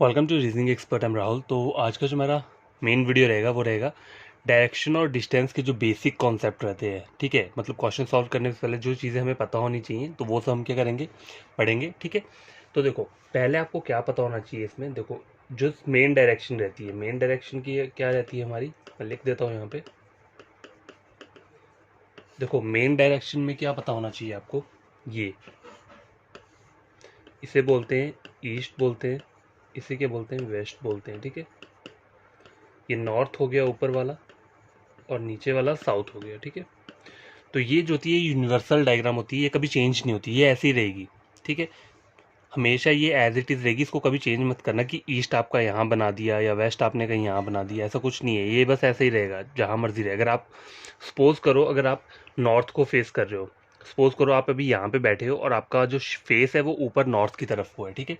Welcome to reasoning expert. Am Rahul. तो आज का जो हमारा मेन वीडियो रहेगा वो रहेगा डायरेक्शन और डिस्टेंस के जो बेसिक कॉन्सेप्ट रहते हैं। ठीक है, मतलब क्वेश्चन सॉल्व करने से पहले जो चीज़ें हमें पता होनी चाहिए तो वो सब हम क्या करेंगे, पढ़ेंगे। ठीक है, तो देखो पहले आपको क्या पता होना चाहिए इसमें। देखो जो मेन डायरेक्शन रहती है, मेन डायरेक्शन की क्या रहती है हमारी, मैं लिख देता हूँ यहाँ पे। देखो मेन डायरेक्शन में क्या पता होना चाहिए आपको, ये इसे बोलते हैं ईस्ट बोलते हैं, इसे क्या बोलते हैं, वेस्ट बोलते हैं। ठीक है, ये नॉर्थ हो गया ऊपर वाला और नीचे वाला साउथ हो गया। ठीक है, तो ये जो होती है यूनिवर्सल डायग्राम होती है, ये कभी चेंज नहीं होती, ये ऐसी ही रहेगी। ठीक है, हमेशा ये एज इट इज़ रहेगी, इसको कभी चेंज मत करना कि ईस्ट आपका यहाँ बना दिया या वेस्ट आपने कहीं यहाँ बना दिया, ऐसा कुछ नहीं है। ये बस ऐसे ही रहेगा जहाँ मर्जी रहे। अगर आप सपोज करो, अगर आप नॉर्थ को फेस कर रहे हो, सपोज करो आप अभी यहाँ पे बैठे हो और आपका जो फेस है वो ऊपर नॉर्थ की तरफ हुआ है। ठीक है,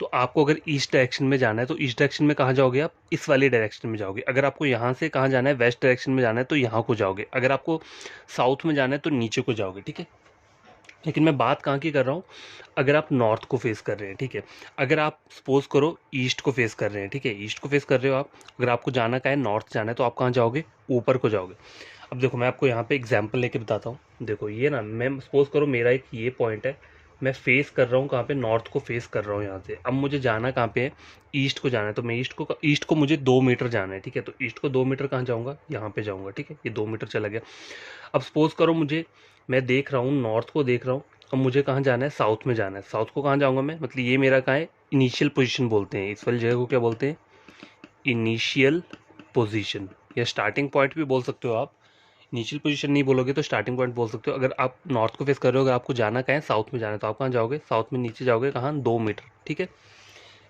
तो आपको अगर ईस्ट डायरेक्शन में जाना है तो ईस्ट डायरेक्शन में कहाँ जाओगे आप, इस वाली डायरेक्शन में जाओगे। अगर आपको यहाँ से कहाँ जाना है, वेस्ट डायरेक्शन में जाना है तो यहाँ को जाओगे। अगर आपको साउथ में जाना है तो नीचे को जाओगे। ठीक है, लेकिन मैं बात कहाँ की कर रहा हूँ, अगर आप नॉर्थ को फेस कर रहे हैं। ठीक है, अगर आप सपोज करो ईस्ट को फेस कर रहे हैं, ठीक है, ईस्ट को फेस कर रहे हो आप, अगर आपको जाना का है नॉर्थ जाना है तो आप कहाँ जाओगे, ऊपर को जाओगे। अब देखो मैं आपको यहाँ पे एग्जांपल लेके बताता हूँ। देखो ये ना, मैं सपोज करो मेरा एक ये पॉइंट है, मैं फेस कर रहा हूँ कहाँ पे, नॉर्थ को फेस कर रहा हूँ यहाँ से। अब मुझे जाना कहाँ पे है, ईस्ट को जाना है। तो मैं ईस्ट को मुझे 2 मीटर जाना है। ठीक है, तो ईस्ट को 2 मीटर कहाँ जाऊँगा, यहाँ पे जाऊँगा। ठीक है, ये 2 मीटर चला गया। अब सपोज करो मुझे, मैं देख रहा हूँ नॉर्थ को देख रहा हूँ, अब मुझे कहाँ जाना है, साउथ में जाना है। साउथ को कहाँ जाऊँगा मैं, मतलब ये मेरा कहाँ है, इनिशियल पोजीशन बोलते हैं इस वाली जगह को, क्या बोलते हैं, इनिशियल पोजीशन, या स्टार्टिंग पॉइंट भी बोल सकते हो आप। इनिशियल पोजीशन नहीं बोलोगे तो स्टार्टिंग पॉइंट बोल सकते हो। अगर आप नॉर्थ को फेस कर रहे हो, अगर आपको जाना कहाँ है, साउथ में जाना है, तो आप कहाँ जाओगे, साउथ में नीचे जाओगे, कहाँ, 2 मीटर। ठीक है,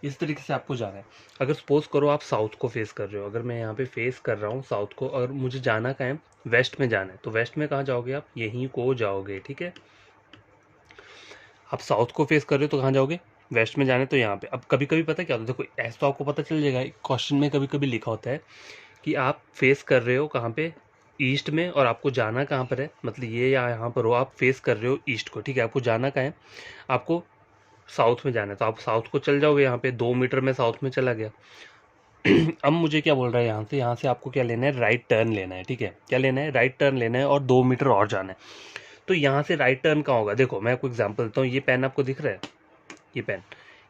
इस तरीके से आपको जाना है। अगर सपोज करो आप साउथ को फेस कर रहे हो, अगर मैं यहाँ पे फेस कर रहा हूँ साउथ को, अगर मुझे जाना कहाँ है, वेस्ट में जाना है, तो वेस्ट में कहाँ जाओगे आप, यहीं को जाओगे। ठीक है, आप साउथ को फेस कर रहे हो तो कहाँ जाओगे, वेस्ट में जाने तो यहाँ पे। अब कभी कभी पता क्या होता है, देखो ऐसा तो आपको पता चल जाएगा, क्वेश्चन में कभी कभी लिखा होता है कि आप फेस कर रहे हो कहाँ पे, ईस्ट में, और आपको जाना कहाँ पर है, मतलब ये या यहाँ पर हो, आप फेस कर रहे हो ईस्ट को। ठीक है, आपको जाना कहाँ है, आपको साउथ में जाना है, तो आप साउथ को चल जाओगे। यहाँ पे 2 मीटर में साउथ में चला गया। अब मुझे क्या बोल रहा है, यहाँ से आपको क्या लेना है, राइट टर्न लेना है। ठीक है, क्या लेना है, राइट टर्न लेना है और 2 मीटर और जाना है। तो यहाँ से राइट टर्न कहाँ होगा, देखो मैं आपको एग्जांपल देता हूँ। ये पेन आपको दिख रहा है, ये पेन,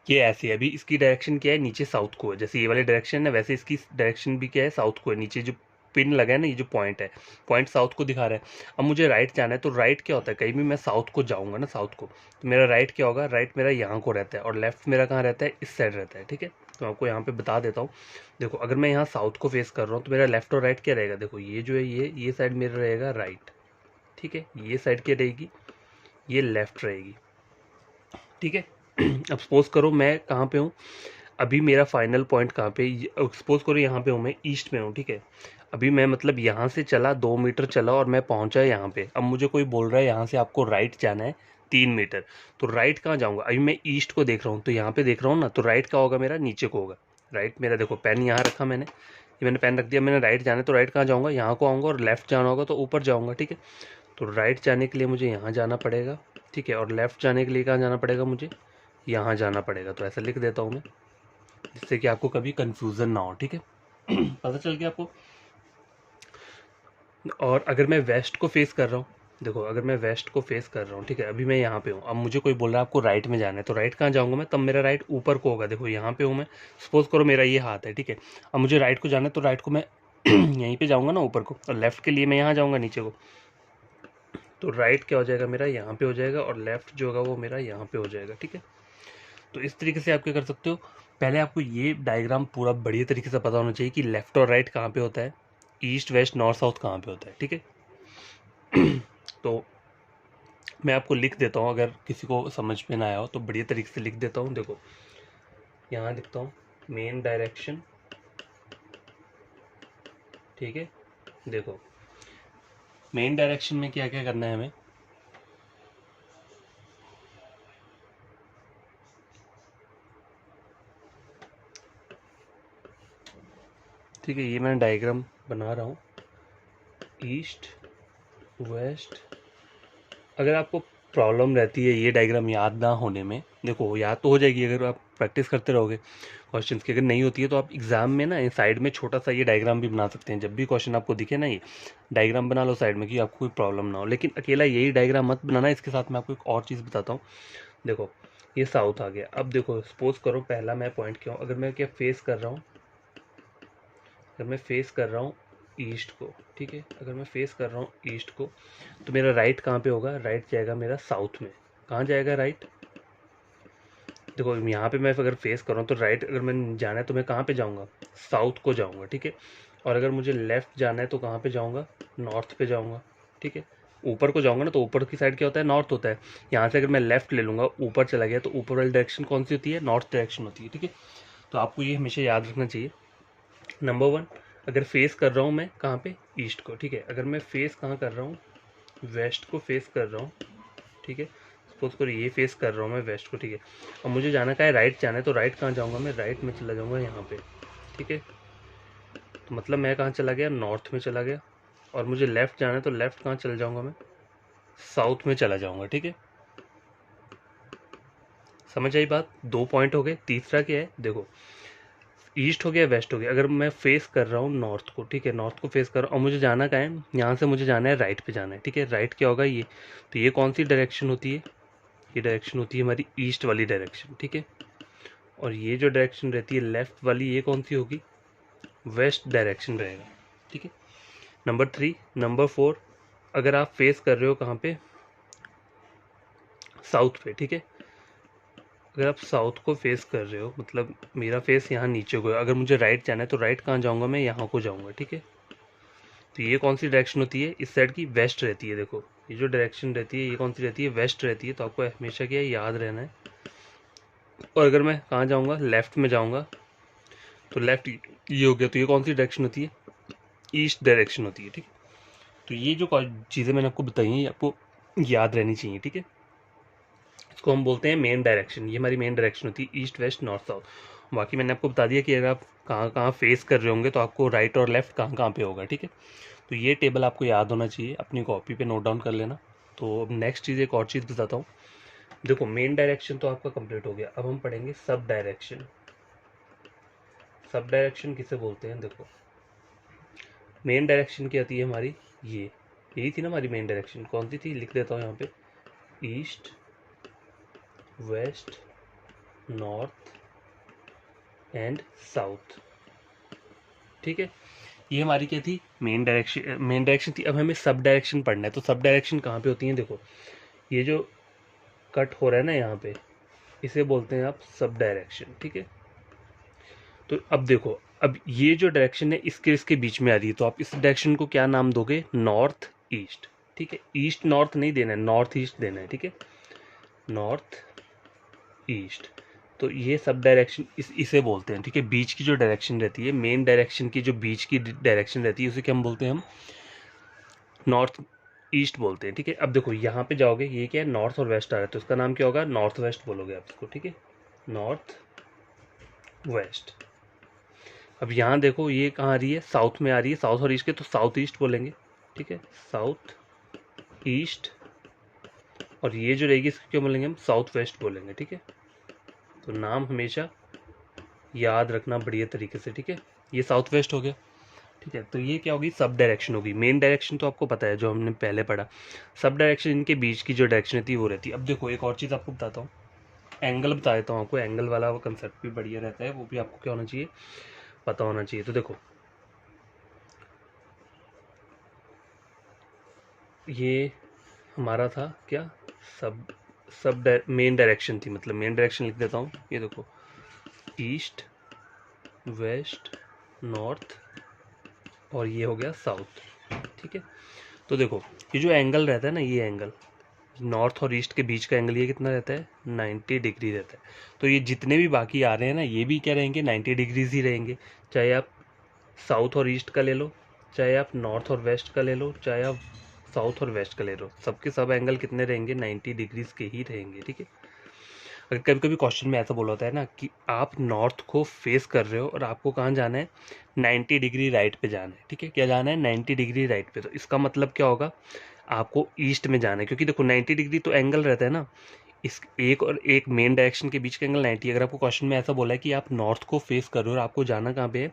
ये ऐसे है। अभी इसकी डायरेक्शन क्या है, नीचे साउथ को है, जैसे ये वाली डायरेक्शन है वैसे इसकी डायरेक्शन भी क्या है, साउथ को है। नीचे जो पिन लगा है ना, ये जो पॉइंट है, पॉइंट साउथ को दिखा रहा है। अब मुझे राइट जाना है, तो राइट क्या होता है, कहीं भी मैं साउथ को जाऊंगा ना, साउथ को, तो मेरा राइट क्या होगा, राइट मेरा यहाँ को रहता है और लेफ्ट मेरा कहाँ रहता है, इस साइड रहता है। ठीक है, तो आपको यहाँ पे बता देता हूँ। देखो अगर मैं यहाँ साउथ को फेस कर रहा हूँ तो मेरा लेफ्ट और राइट क्या रहेगा, देखो ये जो है, ये साइड मेरा रहेगा राइट। ठीक है, ये साइड क्या रहेगी, ये लेफ्ट रहेगी। ठीक है, अब सपोज करो मैं कहाँ पे हूँ, अभी मेरा फाइनल पॉइंट कहाँ पे, सपोज करो यहाँ पे हूँ, मैं ईस्ट में हूँ। ठीक है, अभी मैं मतलब यहाँ से चला, 2 मीटर चला और मैं पहुँचा यहाँ पे। अब मुझे कोई बोल रहा है यहाँ से आपको राइट जाना है 3 मीटर, तो राइट कहाँ जाऊँगा, अभी मैं ईस्ट को देख रहा हूँ, तो यहाँ पे देख रहा हूँ ना, तो राइट का होगा मेरा, नीचे को होगा। राइट मेरा, देखो पेन यहाँ रखा मैंने, ये मैंने पेन रख दिया, मैंने राइट जाना है तो राइट कहाँ जाऊँगा, यहाँ को आऊँगा, और लेफ्ट जाना होगा तो ऊपर जाऊँगा। ठीक है, तो राइट जाने के लिए मुझे यहाँ जाना पड़ेगा। ठीक है, और लेफ्ट जाने के लिए कहाँ जाना पड़ेगा, मुझे यहाँ जाना पड़ेगा। तो ऐसा लिख देता हूँ मैं, जिससे कि आपको कभी कंफ्यूजन ना हो। ठीक है, पता चल गया आपको। और अगर मैं वेस्ट को फेस कर रहा हूँ, देखो अगर मैं वेस्ट को फेस कर रहा हूँ, ठीक है, अभी मैं यहाँ पे हूँ, अब मुझे कोई बोल रहा है आपको राइट में जाना है, तो राइट कहाँ जाऊँगा मैं, तब मेरा राइट ऊपर को होगा। देखो यहाँ पे हूँ मैं, सपोज करो मेरा ये हाथ है। ठीक है, अब मुझे राइट को जाना है तो राइट को मैं यहीं पे जाऊँगा ना, ऊपर को, और लेफ्ट के लिए मैं यहाँ जाऊँगा, नीचे को। तो राइट क्या हो जाएगा मेरा, यहाँ पे हो जाएगा, और लेफ्ट जो होगा वो मेरा यहाँ पे हो जाएगा। ठीक है, तो इस तरीके से आप क्या कर सकते हो, पहले आपको ये डायग्राम पूरा बढ़िया तरीके से पता होना चाहिए कि लेफ्ट और राइट कहाँ पे होता है, ईस्ट वेस्ट नॉर्थ साउथ कहाँ पे होता है। ठीक है, तो मैं आपको लिख देता हूँ, अगर किसी को समझ में ना आया हो तो बढ़िया तरीके से लिख देता हूँ। देखो यहाँ लिखता हूँ मेन डायरेक्शन। ठीक है, देखो मेन डायरेक्शन में क्या क्या करना है हमें, ठीक है, ये मैं डायग्राम बना रहा हूँ, ईस्ट वेस्ट। अगर आपको प्रॉब्लम रहती है ये डायग्राम याद ना होने में, देखो याद तो हो जाएगी अगर आप प्रैक्टिस करते रहोगे क्वेश्चंस की। अगर नहीं होती है तो आप एग्जाम में ना साइड में छोटा सा ये डायग्राम भी बना सकते हैं। जब भी क्वेश्चन आपको दिखे ना, ये डायग्राम बना लो साइड में कि आपको कोई प्रॉब्लम ना हो। लेकिन अकेला यही डायग्राम मत बनाना, इसके साथ मैं आपको एक और चीज़ बताता हूँ। देखो ये साउथ आ गया। अब देखो सपोज करो पहला मैं पॉइंट क्या हूँ, अगर मैं क्या फेस कर रहा हूँ, अगर मैं फेस कर रहा हूँ ईस्ट को, ठीक है, अगर मैं फेस कर रहा हूँ ईस्ट को, तो मेरा राइट कहाँ पे होगा, राइट जाएगा मेरा साउथ में। कहाँ जाएगा राइट, देखो यहाँ पे मैं अगर फेस कर रहा हूँ तो राइट अगर मैं जाना है तो मैं कहाँ पे जाऊँगा, साउथ को जाऊँगा, ठीक है। और अगर मुझे लेफ़्ट जाना है तो कहाँ पे जाऊँगा, नॉर्थ पे जाऊँगा, ठीक है। ऊपर को जाऊँगा ना तो ऊपर की साइड क्या होता है, नॉर्थ होता है। यहाँ से अगर मैं लेफ़्ट ले लूँगा, ऊपर चला गया, तो ऊपर वाली डायरेक्शन कौन सी होती है, नॉर्थ डायरेक्शन होती है, ठीक है। तो आपको ये हमेशा याद रखना चाहिए। नंबर वन, अगर फेस कर रहा हूँ मैं कहाँ पे, ईस्ट को, ठीक है। अगर मैं फेस कहाँ कर रहा हूँ, वेस्ट को फेस कर रहा हूँ, ठीक है। सपोज करो ये फेस कर रहा हूँ मैं वेस्ट को, ठीक है। और मुझे जाना का है राइट जाना है, तो राइट कहाँ जाऊँगा मैं, राइट में चला जाऊँगा यहाँ पे, ठीक है। तो मतलब मैं कहाँ चला गया, नॉर्थ में चला गया। और मुझे लेफ़्ट जाना है तो लेफ़्ट कहाँ चला जाऊँगा मैं, साउथ में चला जाऊँगा, ठीक है। समझ आई बात, दो पॉइंट हो गए। तीसरा क्या है, देखो ईस्ट हो गया वेस्ट हो गया। अगर मैं फेस कर रहा हूँ नॉर्थ को, ठीक है, नॉर्थ को फेस कर रहा हूँ और मुझे जाना कहाँ है, यहाँ से मुझे जाना है राइट पे जाना है, ठीक है। राइट क्या होगा, ये। तो ये कौन सी डायरेक्शन होती है, ये डायरेक्शन होती है हमारी ईस्ट वाली डायरेक्शन, ठीक है। और ये जो डायरेक्शन रहती है लेफ्ट वाली, ये कौन सी होगी, वेस्ट डायरेक्शन रहेगा, ठीक है। नंबर थ्री, नंबर फोर, अगर आप फेस कर रहे हो कहाँ पे, साउथ पे, ठीक है। अगर आप साउथ को फेस कर रहे हो, मतलब मेरा फेस यहाँ नीचे को है, अगर मुझे राइट जाना है तो राइट कहाँ जाऊँगा मैं, यहाँ को जाऊँगा, ठीक है। तो ये कौन सी डायरेक्शन होती है, इस साइड की वेस्ट रहती है। देखो ये जो डायरेक्शन रहती है ये कौन सी रहती है, वेस्ट रहती है। तो आपको हमेशा क्या याद रहना है। और अगर मैं कहाँ जाऊँगा, लेफ्ट में जाऊँगा, तो लेफ्ट ये हो गया। तो ये कौन सी डायरेक्शन होती है, ईस्ट डायरेक्शन होती है, ठीक है। तो ये जो चीज़ें मैंने आपको बताई हैं ये आपको याद रहनी चाहिए, ठीक है। इसको हम बोलते हैं मेन डायरेक्शन। ये हमारी मेन डायरेक्शन होती है, ईस्ट वेस्ट नॉर्थ साउथ। बाकी मैंने आपको बता दिया कि अगर आप कहाँ कहाँ फेस कर रहे होंगे तो आपको राइट और लेफ्ट कहाँ कहाँ पे होगा, ठीक है। तो ये टेबल आपको याद होना चाहिए, अपनी कॉपी पे नोट डाउन कर लेना। तो अब नेक्स्ट चीज़, एक और चीज़ बताता हूँ। देखो मेन डायरेक्शन तो आपका कंप्लीट हो गया, अब हम पढ़ेंगे सब डायरेक्शन। सब डायरेक्शन किसे बोलते हैं, देखो मेन डायरेक्शन क्या आती है हमारी, ये यही थी ना हमारी मेन डायरेक्शन, कौन सी थी, लिख देता हूँ यहाँ पे, east west north and south, ठीक है। ये हमारी क्या थी, मेन डायरेक्शन थी। अब हमें सब डायरेक्शन पढ़ना है। तो सब डायरेक्शन कहाँ पे होती हैं, देखो ये जो कट हो रहा है ना यहाँ पे, इसे बोलते हैं आप सब डायरेक्शन, ठीक है। तो अब देखो, अब ये जो डायरेक्शन है इसके इसके बीच में आ रही है, तो आप इस डायरेक्शन को क्या नाम दोगे, नॉर्थ ईस्ट, ठीक है। ईस्ट नॉर्थ नहीं देना है, नॉर्थ ईस्ट देना है, ठीक है, नॉर्थ ईस्ट। तो ये सब डायरेक्शन इसे बोलते हैं, ठीक है। बीच की जो डायरेक्शन रहती है, मेन डायरेक्शन की जो बीच की डायरेक्शन रहती है, उसे क्या हम बोलते हैं, हम नॉर्थ ईस्ट बोलते हैं, ठीक है। अब देखो यहाँ पे जाओगे, ये क्या है, नॉर्थ और वेस्ट आ रहा है, तो इसका नाम क्या होगा, नॉर्थ वेस्ट बोलोगे आप इसको, ठीक है, नॉर्थ वेस्ट। अब यहाँ देखो ये कहाँ आ रही है, साउथ में आ रही है, साउथ और ईस्ट के, तो साउथ ईस्ट बोलेंगे, ठीक है, साउथ ईस्ट। और ये जो रहेगी इसको क्या बोलेंगे, हम साउथ वेस्ट बोलेंगे, ठीक है। तो नाम हमेशा याद रखना बढ़िया तरीके से, ठीक है। ये साउथ वेस्ट हो गया, ठीक है। तो ये क्या होगी, सब डायरेक्शन होगी। मेन डायरेक्शन तो आपको पता है जो हमने पहले पढ़ा। सब डायरेक्शन इनके बीच की जो डायरेक्शन थी वो रहती है। अब देखो एक और चीज़ आपको बताता हूँ, एंगल बता देता हूँ आपको। एंगल वाला वो कंसेप्ट भी बढ़िया रहता है, वो भी आपको क्या होना चाहिए, पता होना चाहिए। तो देखो ये हमारा था क्या, सब सब मेन डायरेक्शन थी, मतलब मेन डायरेक्शन लिख देता हूँ। ये देखो ईस्ट वेस्ट नॉर्थ और ये हो गया साउथ, ठीक है। तो देखो ये जो एंगल रहता है ना, ये एंगल नॉर्थ और ईस्ट के बीच का एंगल ये कितना रहता है, 90 डिग्री रहता है। तो ये जितने भी बाकी आ रहे हैं ना, ये भी क्या रहेंगे, 90 डिग्रीज ही रहेंगे। चाहे आप साउथ और ईस्ट का ले लो, चाहे आप नॉर्थ और वेस्ट का ले लो, चाहे आप साउथ और वेस्ट का ले लो, सबके सब एंगल कितने रहेंगे, 90 डिग्रीज के ही रहेंगे, ठीक है। अगर कभी कभी क्वेश्चन में ऐसा बोला होता है ना कि आप नॉर्थ को फेस कर रहे हो और आपको कहाँ जाना है, 90 डिग्री राइट पे जाना है, ठीक है। क्या जाना है, 90 डिग्री राइट पे। तो इसका मतलब क्या होगा, आपको ईस्ट में जाना है, क्योंकि देखो 90 डिग्री तो एंगल रहता है ना, इस एक और एक मेन डायरेक्शन के बीच का एंगल 90। अगर आपको क्वेश्चन में ऐसा बोला है कि आप नॉर्थ को फेस कर रहे हो और आपको जाना कहाँ पे है,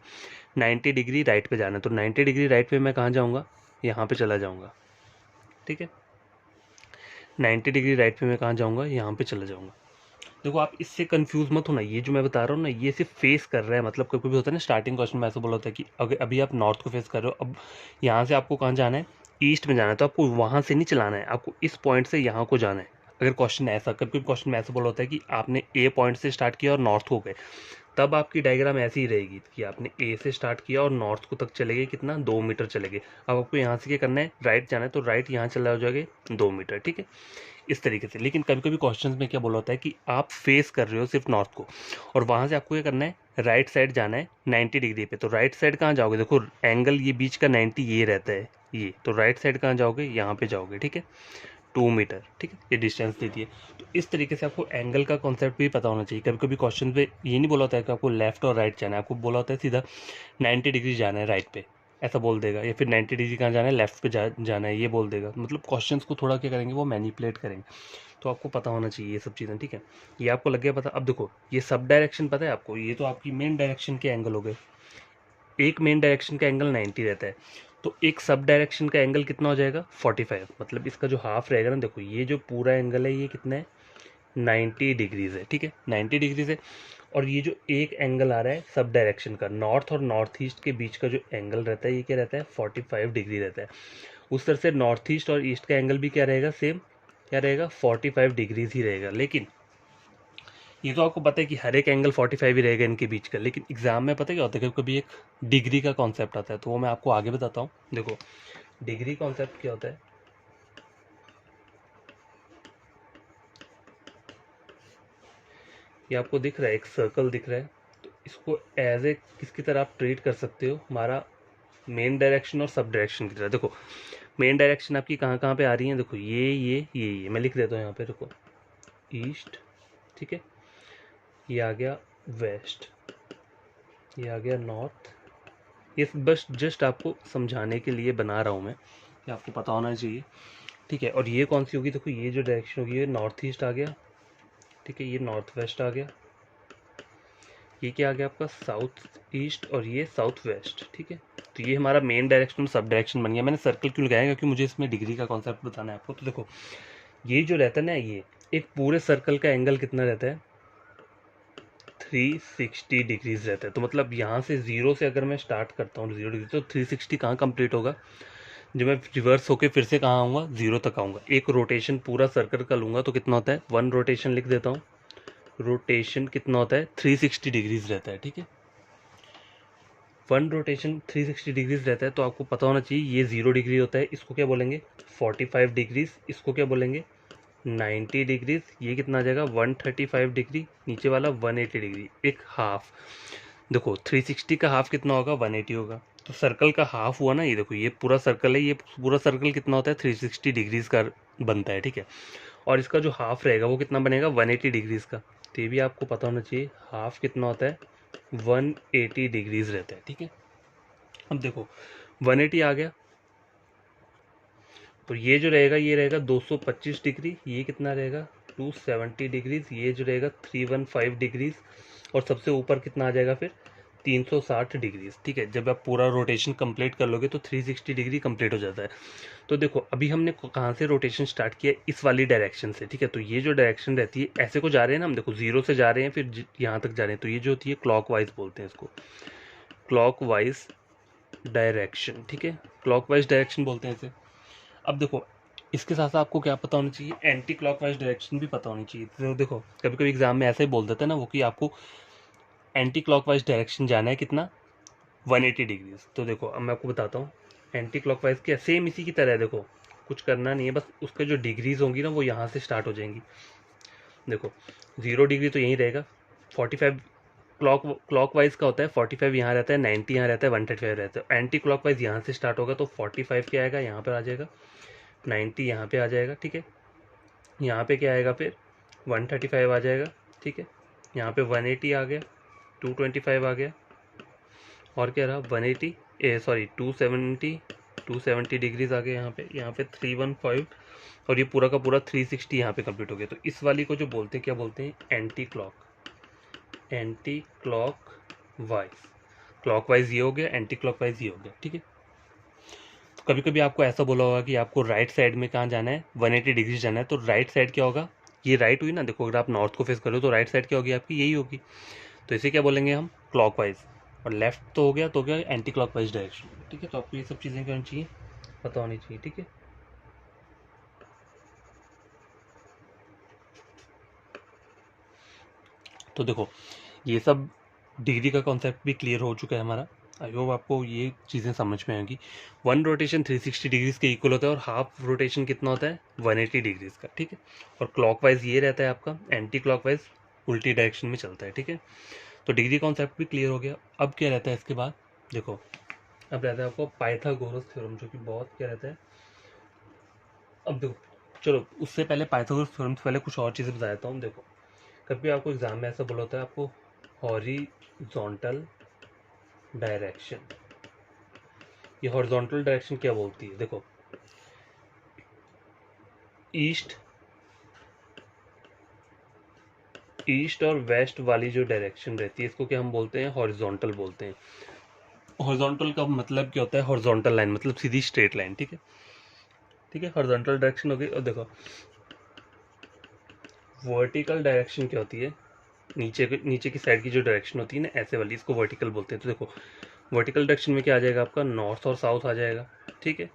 90 डिग्री राइट पे जाना है, तो 90 डिग्री राइट पे मैं कहाँ जाऊँगा, यहाँ पे चला जाऊँगा, ठीक है। 90 डिग्री राइट पे मैं कहाँ जाऊँगा, यहाँ पे चला जाऊँगा। देखो आप इससे कंफ्यूज मत होना, ये जो मैं बता रहा हूँ ना, ये सिर्फ फेस कर रहा है, मतलब कभी कभी होता है ना स्टार्टिंग क्वेश्चन में ऐसा बोला होता है कि अगर अभी आप नॉर्थ को फेस कर रहे हो, अब यहाँ से आपको कहाँ जाना है, ईस्ट में जाना है, तो आपको वहाँ से नहीं चलाना है, आपको इस पॉइंट से यहाँ को जाना है। अगर क्वेश्चन ऐसा, कभी कभी क्वेश्चन में ऐसा बोला होता है कि आपने ए पॉइंट से स्टार्ट किया और नॉर्थ को गए, तब आपकी डायग्राम ऐसी ही रहेगी कि आपने ए से स्टार्ट किया और नॉर्थ को तक चले गए, कितना 2 मीटर चले गए। अब आपको यहाँ से क्या करना है, राइट जाना है, तो राइट यहाँ चला जाओगे 2 मीटर, ठीक है, इस तरीके से। लेकिन कभी कभी क्वेश्चंस में क्या बोला होता है कि आप फेस कर रहे हो सिर्फ नॉर्थ को, और वहाँ से आपको क्या करना है, राइट साइड जाना है 90 डिग्री पे। तो राइट साइड कहाँ जाओगे, देखो एंगल ये बीच का 90 ये रहता है ये, तो राइट साइड कहाँ जाओगे, यहाँ पे जाओगे, ठीक है, 2 मीटर, ठीक है, ये डिस्टेंस दे दिए। तो इस तरीके से आपको एंगल का कॉन्सेप्ट भी पता होना चाहिए। कभी कभी क्वेश्चन पे ये नहीं बोला होता है कि आपको लेफ्ट और राइट जाना है, आपको बोला होता है सीधा 90 डिग्री जाना है राइट पे, ऐसा बोल देगा, या फिर 90 डिग्री कहाँ जाना है, लेफ्ट पे जाना है, ये बोल देगा। मतलब क्वेश्चंस को थोड़ा क्या करेंगे, वो मैनिपुलेट करेंगे। तो आपको पता होना चाहिए ये सब चीज़ें, ठीक है। ये आपको लग गया पता। अब देखो ये सब डायरेक्शन पता है आपको, ये तो आपकी मेन डायरेक्शन के एंगल हो गए। एक मेन डायरेक्शन का एंगल 90 रहता है, तो एक सब डायरेक्शन का एंगल कितना हो जाएगा, 45। मतलब इसका जो हाफ रहेगा ना, देखो ये जो पूरा एंगल है ये कितना है, 90 डिग्रीज है, ठीक है, 90 डिग्रीज है। और ये जो एक एंगल आ रहा है सब डायरेक्शन का, नॉर्थ और नॉर्थ ईस्ट के बीच का जो एंगल रहता है, ये क्या रहता है, 45 डिग्री रहता है। उस तरह से नॉर्थ ईस्ट और ईस्ट का एंगल भी क्या रहेगा, सेम क्या रहेगा, 45 डिग्रीज ही रहेगा। लेकिन ये तो आपको पता है कि हर एक एंगल 45 ही रहेगा इनके बीच का, लेकिन एग्जाम में पता है क्या होता है, कभी कभी एक डिग्री का कॉन्सेप्ट आता है, तो वो मैं आपको आगे बताता हूँ। देखो डिग्री कॉन्सेप्ट क्या होता है, ये आपको दिख रहा है, एक सर्कल दिख रहा है, तो इसको एज ए किसकी तरह आप ट्रीट कर सकते हो, हमारा मेन डायरेक्शन और सब डायरेक्शन की तरह। देखो मेन डायरेक्शन आपकी कहाँ कहाँ पे आ रही है, देखो ये मैं लिख देता हूँ यहाँ पे, देखो ईस्ट, ठीक है, ये आ गया वेस्ट, ये आ गया नॉर्थ। ये बस जस्ट आपको समझाने के लिए बना रहा हूँ मैं, कि आपको पता होना चाहिए, ठीक है। और ये कौन सी होगी, देखो ये जो डायरेक्शन होगी, ये नॉर्थ ईस्ट आ गया, ठीक है, ये नॉर्थ वेस्ट आ गया, ये क्या आ गया आपका साउथ ईस्ट, और ये साउथ वेस्ट, ठीक है। तो ये हमारा मेन डायरेक्शन सब डायरेक्शन बन गया। मैंने सर्कल क्यों लगाया, क्योंकि मुझे इसमें डिग्री का कॉन्सेप्ट बताना है आपको। तो देखो ये जो रहता है ना, ये एक पूरे सर्कल का एंगल कितना रहता है, 360 डिग्रीज रहता है। तो मतलब यहाँ से जीरो से अगर मैं स्टार्ट करता हूँ 0 डिग्री, तो 360 कहाँ कंप्लीट होगा, जब मैं रिवर्स होके फिर से कहाँ आऊँगा, जीरो तक आऊँगा। एक रोटेशन पूरा सर्कल का लूँगा तो कितना होता है, 1 रोटेशन लिख देता हूँ, रोटेशन कितना होता है, 360 डिग्रीज रहता है, ठीक है। 1 रोटेशन 360 डिग्रीज रहता है, तो आपको पता होना चाहिए ये 0 डिग्री होता है, इसको क्या बोलेंगे, 45 डिग्रीज, इसको क्या बोलेंगे, 90 डिग्रीज, ये कितना आ जाएगा 135 डिग्री, नीचे वाला 180 डिग्री, एक हाफ। देखो 360 का हाफ कितना होगा, 180 होगा, तो सर्कल का हाफ हुआ ना, ये देखो ये पूरा सर्कल है, ये पूरा सर्कल कितना होता है, 360 डिग्रीज का बनता है, ठीक है। और इसका जो हाफ रहेगा वो कितना बनेगा, 180 डिग्रीज का। तो ये भी आपको पता होना चाहिए, हाफ कितना होता है, 180 डिग्रीज रहता है, ठीक है। अब देखो 180 आ गया, तो ये जो रहेगा ये रहेगा 225 डिग्री, ये कितना रहेगा 270 डिग्रीज, ये जो रहेगा 315 डिग्रीज, और सबसे ऊपर कितना आ जाएगा फिर 360 डिग्रीज, ठीक है। जब आप पूरा रोटेशन कंप्लीट कर लोगे तो 360 डिग्री कंप्लीट हो जाता है। तो देखो अभी हमने कहाँ से रोटेशन स्टार्ट किया, इस वाली डायरेक्शन से, ठीक है। तो ये जो डायरेक्शन रहती है, ऐसे को जा रहे हैं ना हम, देखो जीरो से जा रहे हैं फिर यहाँ तक जा रहे हैं, तो ये जो होती है क्लॉकवाइज बोलते हैं इसको, क्लॉकवाइज डायरेक्शन, ठीक है, क्लॉकवाइज डायरेक्शन बोलते हैं इसे। अब देखो इसके साथ साथ आपको क्या पता होना चाहिए, एंटी क्लॉकवाइज डायरेक्शन भी पता होनी चाहिए। तो देखो कभी कभी एग्जाम में ऐसे ही बोल देते हैं ना वो, कि आपको एंटी क्लॉकवाइज डायरेक्शन जाना है कितना, 180 डिग्रीज। तो देखो अब मैं आपको बताता हूँ, एंटी क्लॉकवाइज क्या सेम इसी की तरह है, देखो कुछ करना नहीं है, बस उसके जो डिग्रीज होंगी ना वो यहाँ से स्टार्ट हो जाएंगी। देखो 0 डिग्री तो यहीं रहेगा, 45 क्लॉकवाइज का होता है, 45 यहाँ रहता है, 90 यहाँ रहता है, 135 रहता है। एंटी क्लॉकवाइज यहाँ से स्टार्ट होगा, तो 45 क्या आएगा, यहाँ पर आ जाएगा, 90 यहाँ पे आ जाएगा, ठीक है। यहाँ पे क्या आएगा फिर 135 आ जाएगा, ठीक है। यहाँ पे 180 आ गया, 225 आ गया, और क्या रहा 180 सॉरी 270, 270 डिग्रीज आ गए यहाँ पे 315, और ये पूरा का पूरा 360 यहाँ पे कंप्लीट हो गया। तो इस वाली को जो बोलते हैं क्या बोलते हैं, anti clock wise. Clock wise ये हो गया, एंटी क्लॉक वाइज ये हो गया, ठीक है। तो कभी कभी आपको ऐसा बोला होगा कि आपको राइट साइड में कहाँ जाना है, 180 डिग्री जाना है। तो राइट साइड क्या होगा, ये राइट हुई ना, देखो अगर आप नॉर्थ को फेस करो तो राइट साइड क्या होगी आपकी, यही होगी। तो इसे क्या बोलेंगे हम, क्लॉकवाइज। और लेफ्ट तो हो गया, तो हो गया एंटी क्लॉकवाइज डायरेक्शन, ठीक है। तो आपको ये सब चीज़ें क्या होनी चाहिए, पता होनी चाहिए, ठीक है। तो देखो ये सब डिग्री का कॉन्सेप्ट भी क्लियर हो चुका है हमारा। आई होप आपको ये चीज़ें समझ में आएंगी। 1 रोटेशन 360 डिग्रीज के इक्वल होता है, और हाफ रोटेशन कितना होता है, 180 डिग्रीज का, ठीक है। और क्लॉकवाइज ये रहता है आपका, एंटी क्लॉकवाइज उल्टी डायरेक्शन में चलता है, ठीक है। तो डिग्री कॉन्सेप्ट भी क्लियर हो गया। अब क्या रहता है इसके बाद, देखो अब रहता है आपको पाइथागोरस थ्योरम, जो कि बहुत क्या रहता है। अब देखो, चलो उससे पहले पाइथागोरस थ्योरम से पहले कुछ और चीज़ें बता देता हूँ। देखो कभी आपको एग्जाम में ऐसा बोला होता है, आपको हॉरिजॉन्टल डायरेक्शन, ये हॉरिजॉन्टल डायरेक्शन क्या बोलती है, देखो ईस्ट और वेस्ट वाली जो डायरेक्शन रहती है, इसको क्या हम बोलते हैं, हॉरिजॉन्टल बोलते हैं। हॉरिजॉन्टल का मतलब क्या होता है, हॉरिजॉन्टल लाइन मतलब सीधी स्ट्रेट लाइन, ठीक है, ठीक है। हॉरिजॉन्टल डायरेक्शन हो गई। और देखो वर्टिकल डायरेक्शन क्या होती है, नीचे की साइड की जो डायरेक्शन होती है ना, ऐसे वाली, इसको वर्टिकल बोलते हैं। तो देखो वर्टिकल डायरेक्शन में क्या आ जाएगा आपका, नॉर्थ और साउथ आ जाएगा, ठीक है।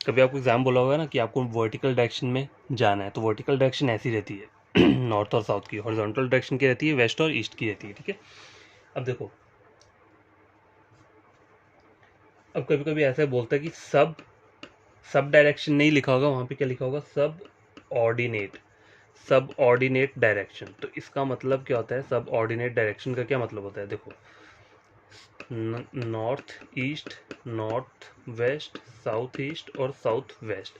कभी आपको एग्जाम बोला होगा ना कि आपको वर्टिकल डायरेक्शन में जाना है, तो वर्टिकल डायरेक्शन ऐसी रहती है नॉर्थ और साउथ की। हॉरिजॉन्टल डायरेक्शन की रहती है वेस्ट और ईस्ट की रहती है, ठीक है। अब देखो, अब कभी कभी ऐसा बोलता है कि सब डायरेक्शन नहीं लिखा होगा, वहां पे क्या लिखा होगा, सब ऑर्डिनेट डायरेक्शन। तो इसका मतलब क्या होता है, सब ऑर्डिनेट डायरेक्शन का क्या मतलब होता है, देखो नॉर्थ वेस्ट, साउथ ईस्ट और साउथ वेस्ट।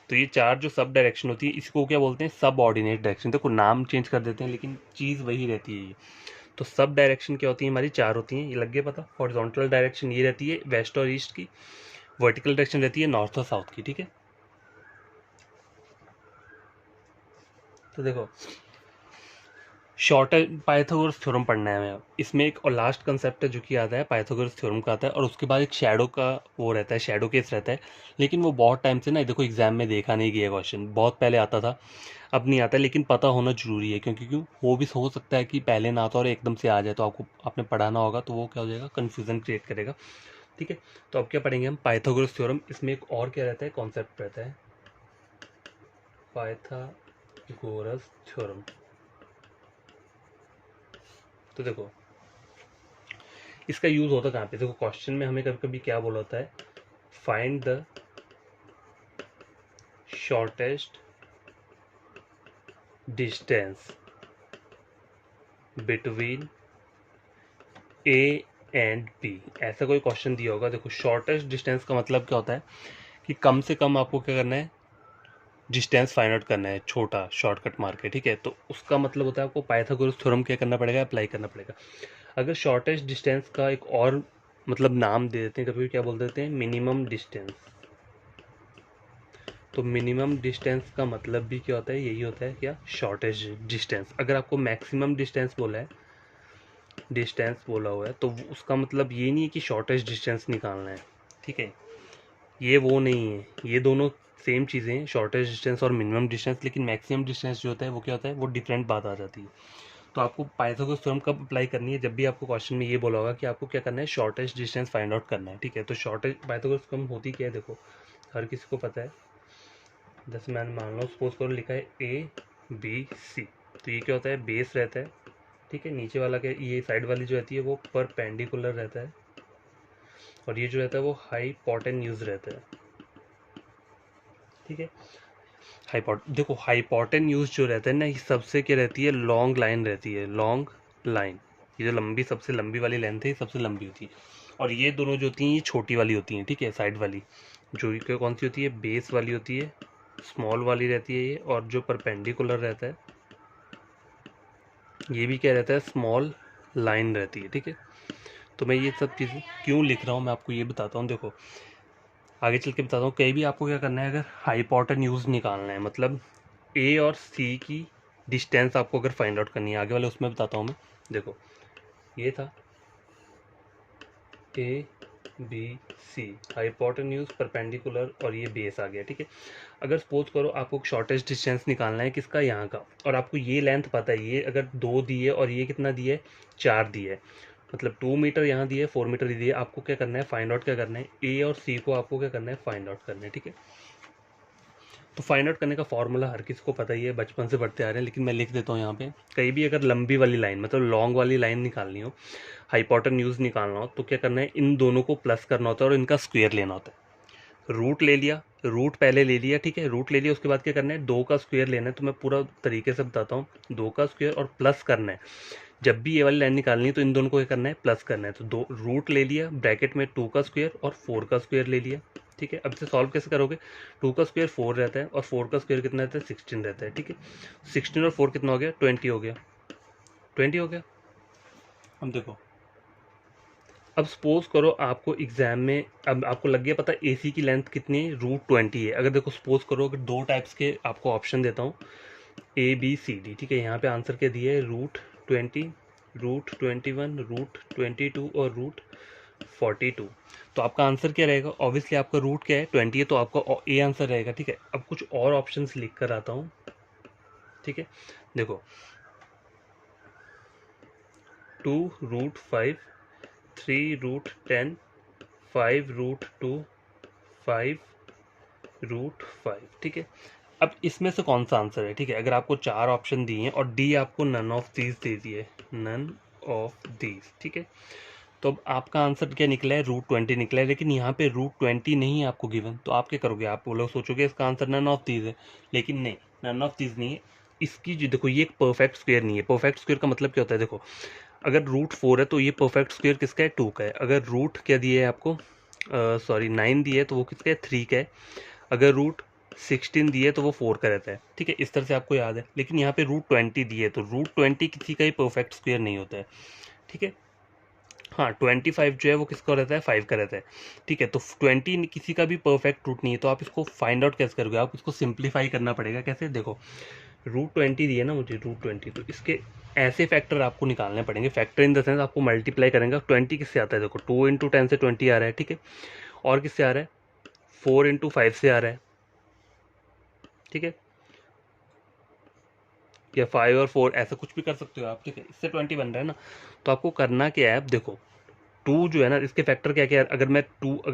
तो ये चार जो सब डायरेक्शन होती है, इसको क्या बोलते हैं, सब ऑर्डिनेट डायरेक्शन। देखो नाम चेंज कर देते हैं लेकिन चीज़ वही रहती है ये। तो सब डायरेक्शन क्या होती है हमारी, चार होती हैं, ये लग गया पता। हॉरिजॉन्टल डायरेक्शन ये रहती है वेस्ट और ईस्ट की, वर्टिकल डायरेक्शन रहती है नॉर्थ और साउथ की, ठीक है। तो देखो शॉर्ट पाइथागोरस थ्योरम पढ़ना है हमें। इसमें एक और लास्ट कंसेप्ट है जो कि आता है पाइथागोरस थ्योरम का आता है, और उसके बाद एक शैडो का वो रहता है, शैडो केस रहता है। लेकिन वो बहुत टाइम से ना, देखो एग्जाम में देखा नहीं गया क्वेश्चन, बहुत पहले आता था, अब नहीं आता। लेकिन पता होना जरूरी है, क्योंकि क्यों वो भी हो सकता है कि पहले ना आता और एकदम से आ जाए, तो आपको आपने पढ़ाना होगा तो वो क्या हो जाएगा, कन्फ्यूजन क्रिएट करेगा, ठीक है। तो अब क्या पढ़ेंगे हम, पाइथागोरस थ्योरम। इसमें एक और क्या रहता है, कॉन्सेप्ट रहता है पाइथागोरस थ्योरम। तो देखो इसका यूज होता कहाँ पे, देखो क्वेश्चन में हमें कभी कभी क्या बोला होता है, find the shortest distance between A and B, ऐसा कोई क्वेश्चन दिया होगा। देखो शॉर्टेस्ट डिस्टेंस का मतलब क्या होता है कि कम से कम आपको क्या करना है, डिस्टेंस फाइंड आउट करना है, छोटा शॉर्टकट मार के, ठीक है। तो उसका मतलब होता है आपको पाइथागोरस थ्योरम क्या करना पड़ेगा, अप्लाई करना पड़ेगा। अगर शॉर्टेस्ट डिस्टेंस का एक और मतलब नाम दे देते हैं, कभी क्या बोल देते हैं, मिनिमम डिस्टेंस। तो मिनिमम डिस्टेंस का मतलब भी क्या होता है, यही होता है क्या, शॉर्टेस्ट डिस्टेंस। अगर आपको मैक्सिमम डिस्टेंस बोला है, डिस्टेंस बोला हुआ है, तो उसका मतलब ये नहीं है कि शॉर्टेस्ट डिस्टेंस निकालना है, ठीक है। ये वो नहीं है, ये दोनों सेम चीज़ें हैं, शॉर्टेस्ट डिस्टेंस और मिनिमम डिस्टेंस। लेकिन मैक्सिमम डिस्टेंस जो होता है वो क्या होता है, वो डिफरेंट बात आ जाती है। तो आपको पाइथागोरस थ्योरम कब अप्लाई करनी है, जब भी आपको क्वेश्चन में ये बोला होगा कि आपको क्या करना है, शॉर्टेस्ट डिस्टेंस फाइंड आउट करना है, ठीक है। तो शॉर्टेस्ट पाइथागोरस थ्योरम होती क्या है, देखो हर किसी को पता है। जैसे मैंने मान लो सपोज करो लिखा है ABC, तो ये क्या होता है, बेस रहता है, ठीक है। नीचे वाला क्या, ये साइड वाली जो रहती है वो परपेंडिकुलर रहता है, और ये जो रहता है वो हाइपोटेन्यूज रहता है, ठीक है। देखो हाइपोटेन्यूज जो रहता है ना, ये सबसे क्या रहती है, लॉन्ग लाइन रहती है, लॉन्ग लाइन। ये जो लंबी, सबसे लंबी वाली लेंथ है, ये सबसे लंबी होती है। और ये दोनों जो होती हैं, ये छोटी वाली होती हैं, ठीक है। साइड वाली जो ये कौन सी होती है, बेस वाली होती है, स्मॉल वाली रहती है ये। और जो परपेंडिकुलर रहता है, ये भी क्या रहता है, स्मॉल लाइन रहती है, ठीक है। तो मैं ये सब चीज़ें क्यों लिख रहा हूँ, मैं आपको ये बताता हूँ। देखो आगे चल के बताता हूँ। कहीं भी आपको क्या करना है, अगर हाइपोटेन्यूज निकालना है, मतलब ए और सी की डिस्टेंस आपको अगर फाइंड आउट करनी है, आगे वाले उसमें बताता हूँ मैं। देखो ये था A B C, hypotenuse, perpendicular और ये बेस आ गया, ठीक है। अगर सपोज करो आपको शॉर्टेस्ट डिस्टेंस निकालना है किसका, यहाँ का, और आपको ये लेंथ पता है, ये अगर 2 दी है और ये कितना दिया है, 4 दिया है, मतलब 2 मीटर यहाँ दिए, 4 मीटर दिए, आपको क्या करना है, फाइंड आउट क्या करना है, ए और सी को आपको क्या करना है, फाइंड आउट करना है, ठीक है। तो फाइंड आउट करने का फॉर्मूला हर किसी को पता ही है, बचपन से पढ़ते आ रहे हैं, लेकिन मैं लिख देता हूँ यहाँ पे। कहीं भी अगर लंबी वाली लाइन, मतलब लॉन्ग वाली लाइन निकालनी हो, हाइपोटेन्यूज निकालना हो, तो क्या करना है, इन दोनों को प्लस करना होता है और इनका स्क्वायर लेना होता है। रूट ले लिया, रूट पहले ले लिया, ठीक है, रूट ले लिया, उसके बाद क्या करना है, 2 का स्क्वायर लेना है। तो मैं पूरा तरीके से बताता हूँ, 2 का स्क्वायर और प्लस करना है। जब भी ये वाली लाइन निकालनी है तो इन दोनों को क्या करना है, प्लस करना है। तो 2 रूट ले लिया, ब्रैकेट में 2 का स्क्वायर और 4 का स्क्वायर ले लिया, ठीक है। अब इसे सॉल्व कैसे करोगे, 2 का स्क्वायर 4 रहता है और 4 का स्क्वायर कितना रहता है, 16 रहता है, ठीक है। 16 और 4 कितना हो गया, 20 हो गया, 20 हो गया। अब देखो, अब सपोज करो आपको एग्जाम में, अब आपको लग गया पता AC की लेंथ कितनी है, √20 है। अगर देखो सपोज करो, अगर 2 टाइप्स के आपको ऑप्शन देता हूँ, ABCD, ठीक है। यहाँ पे आंसर क्या दिया है, √20, √21, √22 और √42। तो आपका आंसर क्या रहेगा, ऑब्वियसली आपका रूट क्या है, 20 है, तो आपका ए आंसर रहेगा, ठीक है। अब कुछ और ऑप्शंस लिख कर आता हूँ, ठीक है। देखो 2√5, 3√10, 5√2, 5√5, ठीक है। अब इसमें से कौन सा आंसर है, ठीक है। अगर आपको 4 ऑप्शन दिए हैं और डी आपको नन ऑफ दीज दे दिए, नन ऑफ दीज, ठीक है। तो अब आपका आंसर क्या निकला है, √20 निकला है, लेकिन यहाँ पे √20 नहीं है आपको गिवन। तो आप क्या करोगे, आप वो लोग सोचोगे इसका आंसर नन ऑफ दीज है, लेकिन नहीं, नन ऑफ दीज नहीं है। इसकी जो देखो, ये एक परफेक्ट स्क्वायर नहीं है। परफेक्ट स्क्वायर का मतलब क्या होता है, देखो अगर √4 है तो ये परफेक्ट स्क्वायर किसका है, 2 का है। अगर रूट क्या दिए है आपको, सॉरी 9 दिए है तो वो किसका है, 3 का है। अगर √16 दिए तो वो 4 का रहता है, ठीक है। इस तरह से आपको याद है। लेकिन यहाँ पे √20 दिए तो √20 किसी का ही परफेक्ट स्क्वायर नहीं होता है, ठीक है। हाँ 25 जो है वो किसका रहता है, 5 का रहता है, ठीक है। तो 20 किसी का भी परफेक्ट रूट नहीं है। तो आप इसको फाइंड आउट कैसे करोगे, आप इसको सिंप्लीफाई करना पड़ेगा। कैसे, देखो √20 दिए ना मुझे, √20, तो इसके ऐसे फैक्टर आपको निकालने पड़ेंगे। फैक्टर इन द सेंस आपको मल्टीप्लाई करेंगे। 20 किससे आता है, देखो 2 × 10 से 20 आ रहा है, ठीक है। और किससे आ रहा है, 4 × 5 से आ रहा है, ठीक है। या 5 और 4 ऐसा कुछ भी कर सकते हो आप, ठीक है। इससे 20 बन रहा है ना। तो आपको करना क्या है, अब देखो 2 जो है ना, इसके फैक्टर क्या क्या है। अगर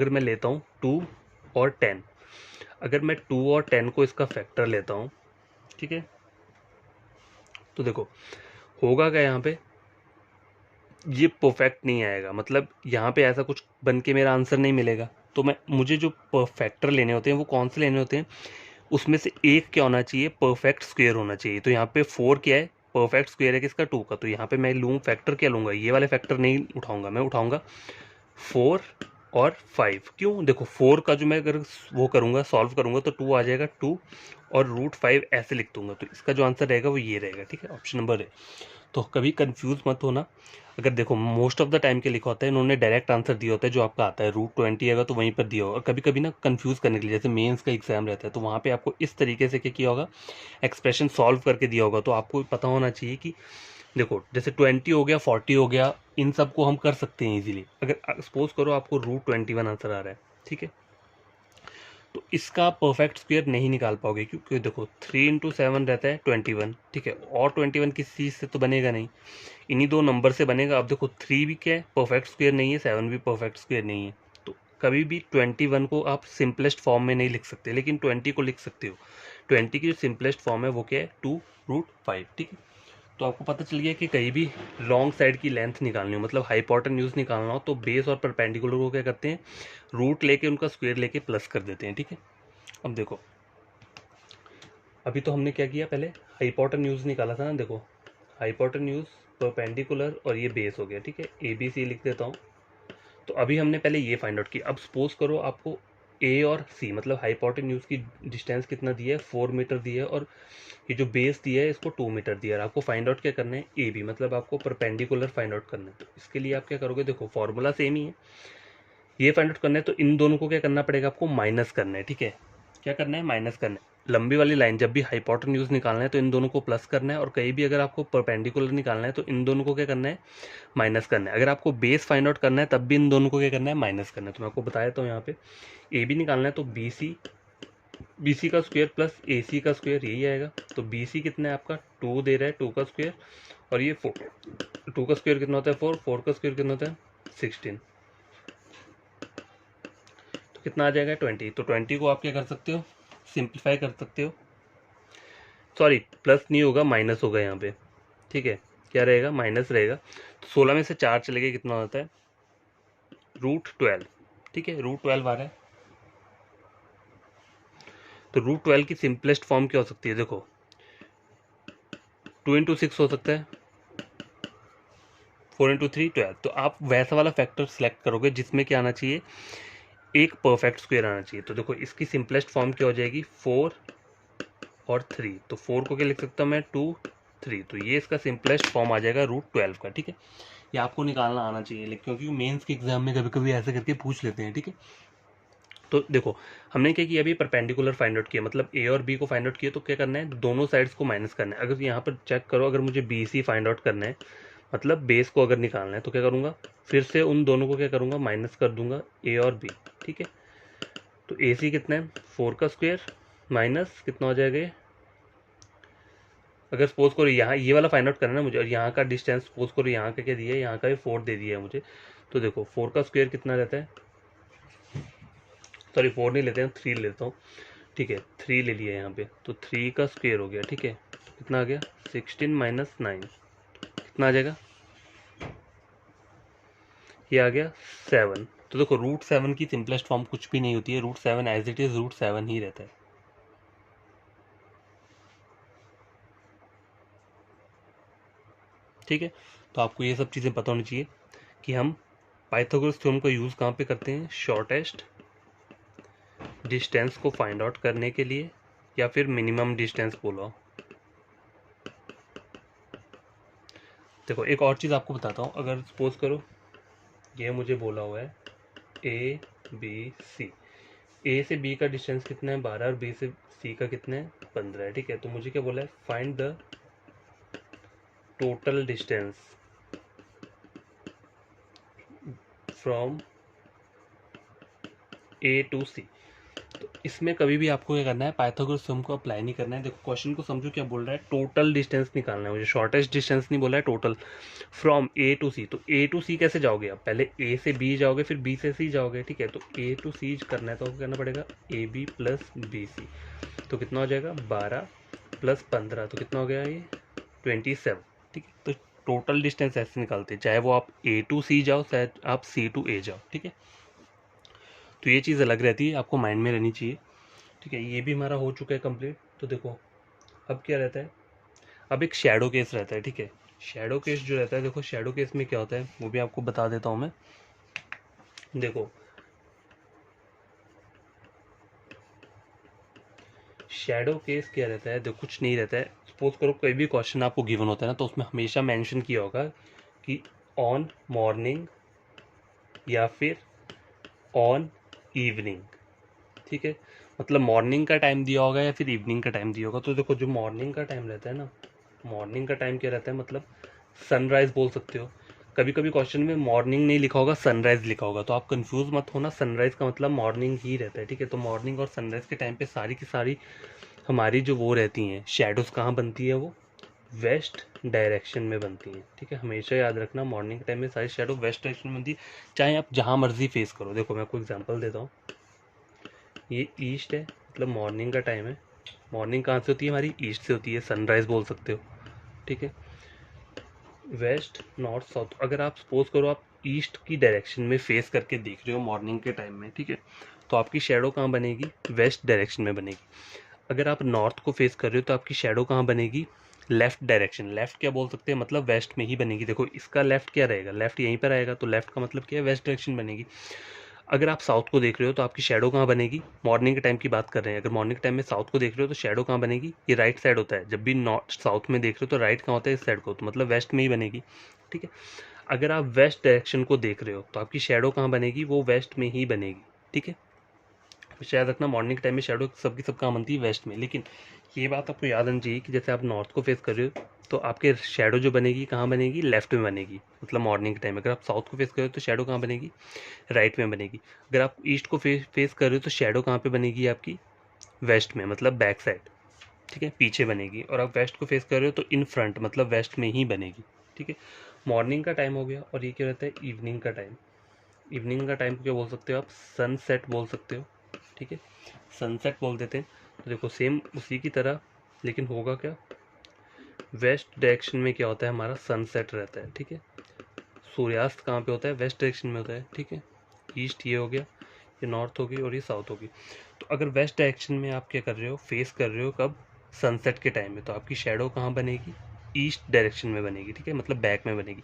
मैं लेता हूँ 2 और 10, अगर मैं 2 और 10 को इसका फैक्टर लेता हूँ, ठीक है, तो देखो होगा क्या यहाँ पे, ये परफेक्ट नहीं आएगा। मतलब यहाँ पे ऐसा कुछ बन के मेरा आंसर नहीं मिलेगा। तो मुझे जो फैक्टर लेने होते हैं वो कौन से लेने होते हैं, उसमें से एक क्या होना चाहिए, परफेक्ट स्क्वायर होना चाहिए। तो यहाँ पे 4 क्या है, परफेक्ट स्क्वायर है किसका, 2 का। तो यहाँ पे मैं लूँ फैक्टर क्या लूँगा, ये वाले फैक्टर नहीं उठाऊंगा, मैं उठाऊंगा 4 और 5। क्यों, देखो 4 का जो मैं अगर वो करूँगा, सॉल्व करूँगा, तो 2 आ जाएगा, 2 और √5 ऐसे लिख दूंगा। तो इसका जो आंसर रहेगा वो ये रहेगा, ठीक है, ऑप्शन नंबर है। तो कभी कंफ्यूज मत होना। अगर देखो मोस्ट ऑफ द टाइम के लिखा होता है, इन्होंने डायरेक्ट आंसर दिया होता है जो आपका आता है, √20 आएगा तो वहीं पर दिया होगा। और कभी कभी ना कंफ्यूज करने के लिए, जैसे मेंस का एग्जाम रहता है, तो वहाँ पे आपको इस तरीके से क्या किया होगा, एक्सप्रेशन सॉल्व करके दिया होगा। तो आपको पता होना चाहिए कि देखो जैसे 20 हो गया, 40 हो गया, इन सब को हम कर सकते हैं इजीली। अगर सपोज करो आपको √21 आंसर आ रहा है, ठीक है, तो इसका परफेक्ट स्क्वायर नहीं निकाल पाओगे, क्योंकि देखो 3 × 7 रहता है 21, ठीक है। और 21 किस चीज़ से तो बनेगा नहीं, इन्हीं दो नंबर से बनेगा। अब देखो 3 भी क्या है, परफेक्ट स्क्वायर नहीं है, 7 भी परफेक्ट स्क्वायर नहीं है। तो कभी भी 21 को आप सिंपलेस्ट फॉर्म में नहीं लिख सकते, लेकिन 20 को लिख सकते हो। 20 की जो सिंपलेस्ट फॉर्म है वो क्या है, 2√5, ठीक है। तो आपको पता चल गया कि कहीं भी लॉन्ग साइड की लेंथ निकालनी हो, मतलब हाइपोटेन्यूज निकालना हो, तो बेस और परपेंडिकुलर को क्या करते हैं, रूट लेके उनका स्क्वायर लेके प्लस कर देते हैं, ठीक है। अब देखो, अभी तो हमने क्या किया, पहले हाइपोटेन्यूज निकाला था ना। देखो हाइपोटेन्यूज, परपेंडिकुलर और ये बेस हो गया, ठीक है। ABC लिख देता हूँ। तो अभी हमने पहले ये फाइंड आउट किया। अब सपोज करो आपको A और C, मतलब हाइपोटेन्यूज की डिस्टेंस कितना दिया है, 4 मीटर दिया है, और ये जो बेस दिया है इसको 2 मीटर दिया है। आपको फाइंड आउट क्या करना है, AB, मतलब आपको परपेंडिकुलर फाइंड आउट करना है। तो इसके लिए आप क्या करोगे, देखो फॉर्मूला सेम ही है, ये फाइंड आउट करना है तो इन दोनों को क्या करना पड़ेगा, आपको माइनस करना है, ठीक है। क्या करना है, माइनस करना है। लंबी वाली लाइन जब भी हाइपोटेन्यूज निकालना है तो इन दोनों को प्लस करना है, और कहीं भी अगर आपको परपेंडिकुलर निकालना है तो इन दोनों को क्या करना है, माइनस करना है। अगर आपको बेस फाइंड आउट करना है तब भी इन दोनों को क्या करना है, माइनस करना है। तो मैं आपको बताया तो यहाँ पे ए बी निकालना है तो बी सी का स्क्वायर प्लस ए सी का स्क्वायर यही आएगा। तो बी सी कितना है आपका 2 दे रहा है, 2 का स्क्वायर, और ये 4, 2 का स्क्वायर कितना होता है 4, 4 का स्क्वायर कितना होता है 16, तो कितना आ जाएगा 20। तो 20 को आप क्या कर सकते हो, सिंप्लीफाई कर सकते हो, सॉरी प्लस नहीं होगा माइनस होगा यहाँ पे, ठीक है। क्या रहेगा, माइनस रहेगा। तो 16 में से 4 चले गए, कितना होता है √12, ठीक है, √12 आ रहा है। तो √12 की सिंपलेस्ट फॉर्म क्या हो सकती है, देखो 2 × 6 हो सकता है, 4 × 3 12। तो आप वैसा वाला फैक्टर सेलेक्ट करोगे जिसमें क्या आना चाहिए, एक परफेक्ट स्क्वायर आना चाहिए। तो देखो इसकी सिंपलेस्ट फॉर्म क्या हो जाएगी, 4 और 3। तो 4 को क्या लिख सकता हूँ मैं 2 3, तो ये इसका सिंपलेस्ट फॉर्म आ जाएगा √12 का, ठीक है। ये आपको निकालना आना चाहिए, क्योंकि मेंस के एग्जाम में कभी कभी ऐसे करके पूछ लेते हैं, ठीक है। तो देखो हमने क्या किया, अभी परपेंडिकुलर फाइंड आउट किया, मतलब ए और बी को फाइंड आउट किया, तो क्या करना है, दोनों साइड्स को माइनस करना है। अगर यहाँ पर चेक करो, अगर मुझे बी सी फाइंड आउट करना है, मतलब बेस को अगर निकालना है, तो क्या करूँगा, फिर से उन दोनों को क्या करूँगा, माइनस कर दूंगा ए और बी, ठीक है। तो ए सी कितना है 4 का स्क्वायर माइनस कितना हो जाएगा ये, अगर सपोज करो यहाँ ये वाला फाइंड आउट करना है मुझे, और यहाँ का डिस्टेंस सपोज करो यहाँ का क्या दिया है, यहाँ का भी 4 दे दिया है मुझे। तो देखो 4 का स्क्वायर कितना रहता है, सॉरी 4 नहीं लेते हैं, 3 लेता हूँ, ठीक है। 3 ले लिया यहाँ पे, तो 3 का स्क्वायर हो गया, ठीक है। कितना आ गया 16 - 9, कितना आ जाएगा, ये आ गया 7। तो देखो √7 की सिंपलेस्ट फॉर्म कुछ भी नहीं होती है, √7 एज इट इज √7 ही रहता है, ठीक है। तो आपको ये सब चीज़ें पता होनी चाहिए कि हम पाइथागोरस थ्योरम का यूज़ कहाँ पे करते हैं, शॉर्टेस्ट डिस्टेंस को फाइंड आउट करने के लिए, या फिर मिनिमम डिस्टेंस बोलो। देखो एक और चीज़ आपको बताता हूँ, अगर सपोज करो ये मुझे बोला हुआ है ए बी सी, ए से बी का डिस्टेंस कितना है 12 और बी से सी का कितना है 15 है, ठीक है। तो मुझे क्या बोला है, find the total distance from A to C. तो इसमें कभी भी आपको क्या करना है, पाइथागोरस थ्योरम को अप्लाई नहीं करना है। देखो क्वेश्चन को समझो क्या बोल रहा है, टोटल डिस्टेंस निकालना है मुझे, शॉर्टेस्ट डिस्टेंस नहीं बोला है, total from A to C. तो ए टू सी कैसे जाओगे आप, पहले ए से बी जाओगे फिर बी से सी जाओगे, ठीक है। तो ए टू सी करना है तो आपको करना पड़ेगा A B plus B C. तो कितना हो जाएगा 12 + 15, तो कितना हो गया ये 27, ठीक है। तो टोटल डिस्टेंस ऐसे निकालते हैं, चाहे वो आप ए टू सी जाओ चाहे आप सी टू ए जाओ, ठीक है। तो ये चीज़ अलग रहती है, आपको माइंड में रहनी चाहिए, ठीक है। ये भी हमारा हो चुका है कंप्लीट। तो देखो अब क्या रहता है, अब एक शैडो केस रहता है, ठीक है। शैडो केस जो रहता है, देखो शैडो केस में क्या होता है वो भी आपको बता देता हूँ मैं। देखो शैडो केस क्या रहता है, देखो कुछ नहीं रहता है। सपोज करो कोई भी क्वेश्चन आपको गिवन होता है ना, तो उसमें हमेशा मेंशन किया होगा कि ऑन मॉर्निंग या फिर ऑन इवनिंग, ठीक है। मतलब मॉर्निंग का टाइम दिया होगा या फिर इवनिंग का टाइम दिया होगा। तो देखो जो मॉर्निंग का टाइम रहता है ना, मॉर्निंग का टाइम क्या रहता है, मतलब सनराइज बोल सकते हो। कभी कभी क्वेश्चन में मॉर्निंग नहीं लिखा होगा, सनराइज लिखा होगा, तो आप कंफ्यूज मत होना, सनराइज का मतलब मॉर्निंग ही रहता है, ठीक है। तो मॉर्निंग और सनराइज के टाइम पे सारी की सारी हमारी जो वो रहती हैं शेडोज़ कहाँ बनती है, वो वेस्ट डायरेक्शन में बनती हैं, ठीक है। हमेशा याद रखना मॉर्निंग के टाइम में सारी शेडो वेस्ट डायरेक्शन में बनती है, चाहे आप जहाँ मर्जी फेस करो। देखो मैं आपको एग्जांपल देता हूँ, ये ईस्ट है, मतलब मॉर्निंग का टाइम है। मॉर्निंग कहाँ से होती है हमारी, ईस्ट से होती है, सनराइज बोल सकते हो, ठीक है। वेस्ट नॉर्थ साउथ, अगर आप सपोज करो आप ईस्ट की डायरेक्शन में फेस करके देख रहे हो मॉर्निंग के टाइम में, ठीक है, तो आपकी शेडो कहाँ बनेगी, वेस्ट डायरेक्शन में बनेगी। अगर आप नॉर्थ को फेस कर रहे हो तो आपकी शेडो कहाँ बनेगी, लेफ्ट डायरेक्शन। लेफ्ट क्या बोल सकते हैं, मतलब वेस्ट में ही बनेगी। देखो इसका लेफ्ट क्या रहेगा, लेफ्ट यहीं पर आएगा, तो लेफ्ट का मतलब क्या है, वेस्ट डायरेक्शन बनेगी। अगर आप साउथ को देख रहे हो तो आपकी शेडो कहाँ बनेगी, मॉर्निंग के टाइम की बात कर रहे हैं, अगर मॉर्निंग के टाइम में साउथ को देख रहे हो तो शेडो कहाँ बनेगी, ये राइट साइड होता है। जब भी नॉर्थ साउथ में देख रहे हो तो राइट कहाँ होता है, इस साइड को, तो मतलब वेस्ट में ही बनेगी, ठीक है। अगर आप वेस्ट डायरेक्शन को देख रहे हो तो आपकी शेडो कहाँ बनेगी, वो वेस्ट में ही बनेगी, ठीक है। शायद रखना मॉर्निंग टाइम में शेडो सबकी सब कहाँ बनती है, वेस्ट में। लेकिन ये बात आपको याद आनी चाहिए कि जैसे आप नॉर्थ को फेस कर रहे हो तो आपके शेडो जो बनेगी कहाँ बनेगी, लेफ्ट में बनेगी, मतलब मॉर्निंग टाइम। अगर आप साउथ को फेस कर रहे हो तो शेडो कहाँ बनेगी, राइट में बनेगी। अगर आप ईस्ट को फेस कर रहे हो तो शेडो कहाँ पे बनेगी आपकी, वेस्ट में, मतलब बैक साइड, ठीक है, पीछे बनेगी। और आप वेस्ट को फेस कर रहे हो तो इन फ्रंट, मतलब वेस्ट में ही बनेगी, ठीक है। मॉर्निंग का टाइम हो गया। और ये क्या रहता है, इवनिंग का टाइम। इवनिंग का टाइम को क्या बोल सकते हो आप, सनसेट बोल सकते हो, ठीक है, सनसेट बोल देते हैं। तो देखो सेम उसी की तरह, लेकिन होगा क्या, वेस्ट डायरेक्शन में क्या होता है, हमारा सनसेट रहता है, ठीक है। सूर्यास्त कहाँ पे होता है, वेस्ट डायरेक्शन में होता है, ठीक है। ईस्ट ये हो गया, ये नॉर्थ होगी और ये साउथ होगी। तो अगर वेस्ट डायरेक्शन में आप क्या कर रहे हो, फेस कर रहे हो कब, सनसेट के टाइम में, तो आपकी शेडो कहाँ बनेगी, ईस्ट डायरेक्शन में बनेगी, ठीक है, मतलब बैक में बनेगी।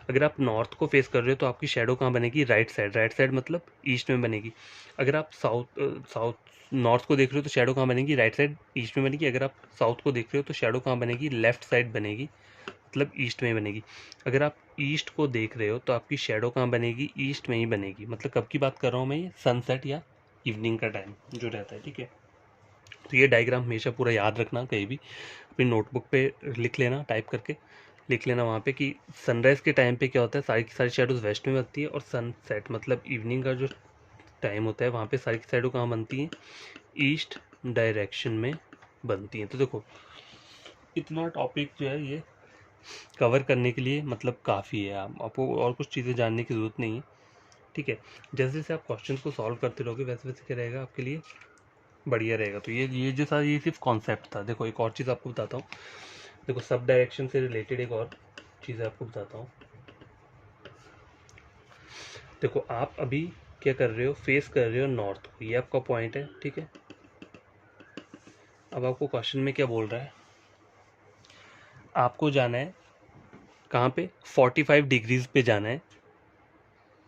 अगर आप नॉर्थ को फेस कर रहे हो तो आपकी शेडो कहाँ बनेगी, राइट साइड, राइट साइड मतलब ईस्ट में बनेगी। अगर आप साउथ नॉर्थ को देख रहे हो तो शेडो कहाँ बनेगी, राइट साइड, ईस्ट में बनेगी। अगर आप साउथ को देख रहे हो तो शेडो कहाँ बनेगी, लेफ्ट साइड बनेगी, मतलब ईस्ट में ही बनेगी। अगर आप ईस्ट को देख रहे हो तो आपकी शेडो कहाँ बनेगी, ईस्ट में ही बनेगी। मतलब कब की बात कर रहा हूँ मैं, ये सनसेट या इवनिंग का टाइम जो रहता है, ठीक है। तो ये डायग्राम हमेशा पूरा याद रखना, कहीं भी अपनी नोटबुक पे लिख लेना, टाइप करके लिख लेना वहाँ पे कि सनराइज़ के टाइम पे क्या होता है, सारी की सारी शेडोज़ वेस्ट में बनती है। और सनसेट मतलब इवनिंग का जो टाइम होता है, वहाँ पे सारी की शेडो कहाँ बनती हैं, ईस्ट डायरेक्शन में बनती हैं। तो देखो इतना टॉपिक जो है ये कवर करने के लिए मतलब काफ़ी है, आपको और कुछ चीज़ें जानने की ज़रूरत नहीं है, ठीक है। जैसे जैसे आप क्वेश्चन को सॉल्व करते रहोगे वैसे वैसे क्या रहेगा आपके लिए, बढ़िया रहेगा। तो ये जो था ये सिर्फ कॉन्सेप्ट था। देखो एक और चीज़ आपको बताता हूँ, देखो सब डायरेक्शन से रिलेटेड एक और चीज़ आपको बताता हूँ। देखो आप अभी क्या कर रहे हो, फेस कर रहे हो नॉर्थ को, ये आपका पॉइंट है, ठीक है। अब आपको क्वेश्चन में क्या बोल रहा है, आपको जाना है कहाँ पे, 45 डिग्रीज पे जाना है,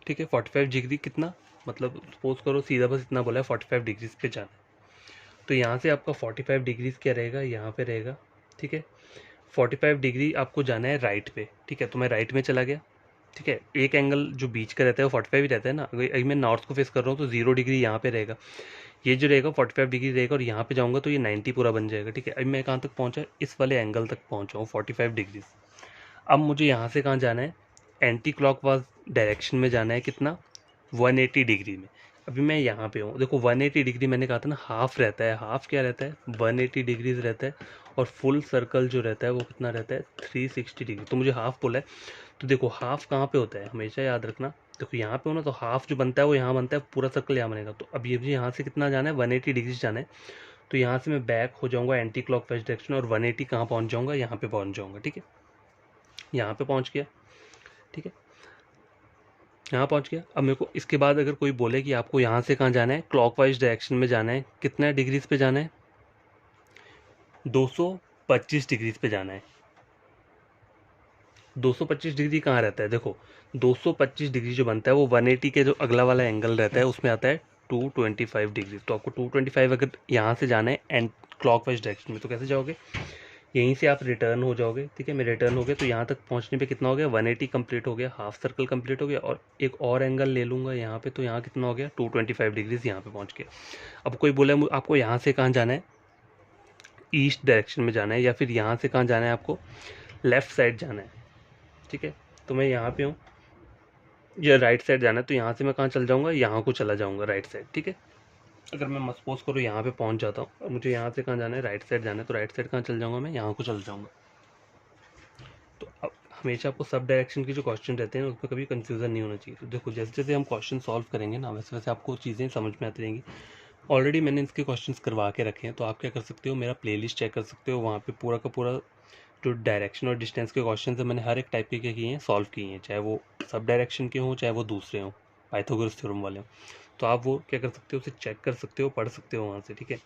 ठीक है। 45 डिग्री कितना, मतलब सपोज करो सीधा बस इतना बोला है 45 डिग्रीज पे जाना है। तो यहाँ से आपका 45 डिग्रीज क्या रहेगा, यहाँ पे रहेगा, ठीक है। 45 डिग्री आपको जाना है राइट पे, ठीक है। तो मैं राइट में चला गया, ठीक है। एक एंगल जो बीच का रहता है वो 45 ही रहता है ना। अगर मैं नॉर्थ को फेस कर रहा हूँ तो 0 डिग्री यहाँ पे रहेगा, ये जो रहेगा 45 डिग्री रहेगा। और यहाँ पे जाऊँगा तो ये 90 पूरा बन जाएगा, ठीक है। अभी मैं कहाँ तक पहुँचा, इस वाले एंगल तक पहुँचा हूँ 45 डिग्री। अब मुझे यहाँ से कहाँ जाना है, एंटी क्लॉकवाइज डायरेक्शन में जाना है, कितना, 180 डिग्री में। अभी मैं यहाँ पे हूँ, देखो 180 डिग्री मैंने कहा था ना, हाफ रहता है, हाफ क्या रहता है, 180 डिग्रीज रहता है। और फुल सर्कल जो रहता है वो कितना रहता है, 360 डिग्री। तो मुझे हाफ बोला है, तो देखो हाफ कहाँ पे होता है, हमेशा याद रखना। देखो यहाँ पे हो ना, तो हाफ जो बनता है वो यहाँ बनता है, पूरा सर्कल यहाँ बनेगा। तो अब ये भी यहाँ से कितना जाना है, 180 डिग्री जाना है। तो यहाँ से मैं बैक हो जाऊँगा एंटी क्लॉकवाइज डायरेक्शन, और 180 कहाँ पहुँच जाऊँगा, यहाँ पे पहुँच जाऊँगा, ठीक है। यहाँ पे पहुँच गया, ठीक है, यहाँ पहुँच गया। अब मेरे को इसके बाद अगर कोई बोले कि आपको यहाँ से कहाँ जाना है, क्लॉकवाइज डायरेक्शन में जाना है, कितना डिग्रीज पे जाना है, 225 डिग्रीज पे जाना है। 225 डिग्री कहाँ रहता है, देखो 225 डिग्री जो बनता है वो 180 के जो अगला वाला एंगल रहता है उसमें आता है 225 डिग्री। तो आपको 225 अगर यहाँ से जाना है एंड क्लॉकवाइज डायरेक्शन में, तो कैसे जाओगे, यहीं से आप रिटर्न हो जाओगे, ठीक है। मैं रिटर्न हो गया तो यहाँ तक पहुँचने पे कितना हो गया, 180 कंप्लीट हो गया, हाफ सर्कल कंप्लीट हो गया। और एक और एंगल ले लूँगा यहाँ पे, तो यहाँ कितना हो गया, 225 डिग्रीज यहाँ पे पहुँच गया। अब कोई बोले आपको यहाँ से कहाँ जाना है, ईस्ट डायरेक्शन में जाना है, या फिर यहाँ से कहाँ जाना है, आपको लेफ्ट साइड जाना है, ठीक है। तो मैं यहाँ पे हूँ, या राइट साइड जाना है, तो यहाँ से मैं कहाँ चल जाऊँगा, यहाँ को चला जाऊँगा राइट साइड, ठीक है। अगर मैं सपोज करूँ यहाँ पे पहुँच जाता हूँ और मुझे यहाँ से कहाँ जाना है, राइट साइड जाना है, तो राइट साइड कहाँ चल जाऊँगा, मैं यहाँ को चल जाऊँगा। तो अब हमेशा आपको सब डायरेक्शन के जो क्वेश्चन रहते हैं उसमें कभी कंफ्यूजन नहीं होना चाहिए। तो देखो जैसे जैसे हम क्वेश्चन सॉल्व करेंगे ना, वैसे वैसे आपको चीज़ें समझ में आती रहेंगी। ऑलरेडी मैंने इसके क्वेश्चंस करवा के रखे हैं, तो आप क्या कर सकते हो, मेरा प्लेलिस्ट चेक कर सकते हो, वहाँ पे पूरा का पूरा जो डायरेक्शन और डिस्टेंस के क्वेश्चन है मैंने हर एक टाइप के क्या किए हैं, सॉल्व किए हैं, चाहे वो सब डायरेक्शन के हों चाहे वो दूसरे हों, पाइथागोरस थ्योरम वाले हों। तो आप वो क्या कर सकते हो, उसे चेक कर सकते हो, पढ़ सकते हो वहाँ से, ठीक है।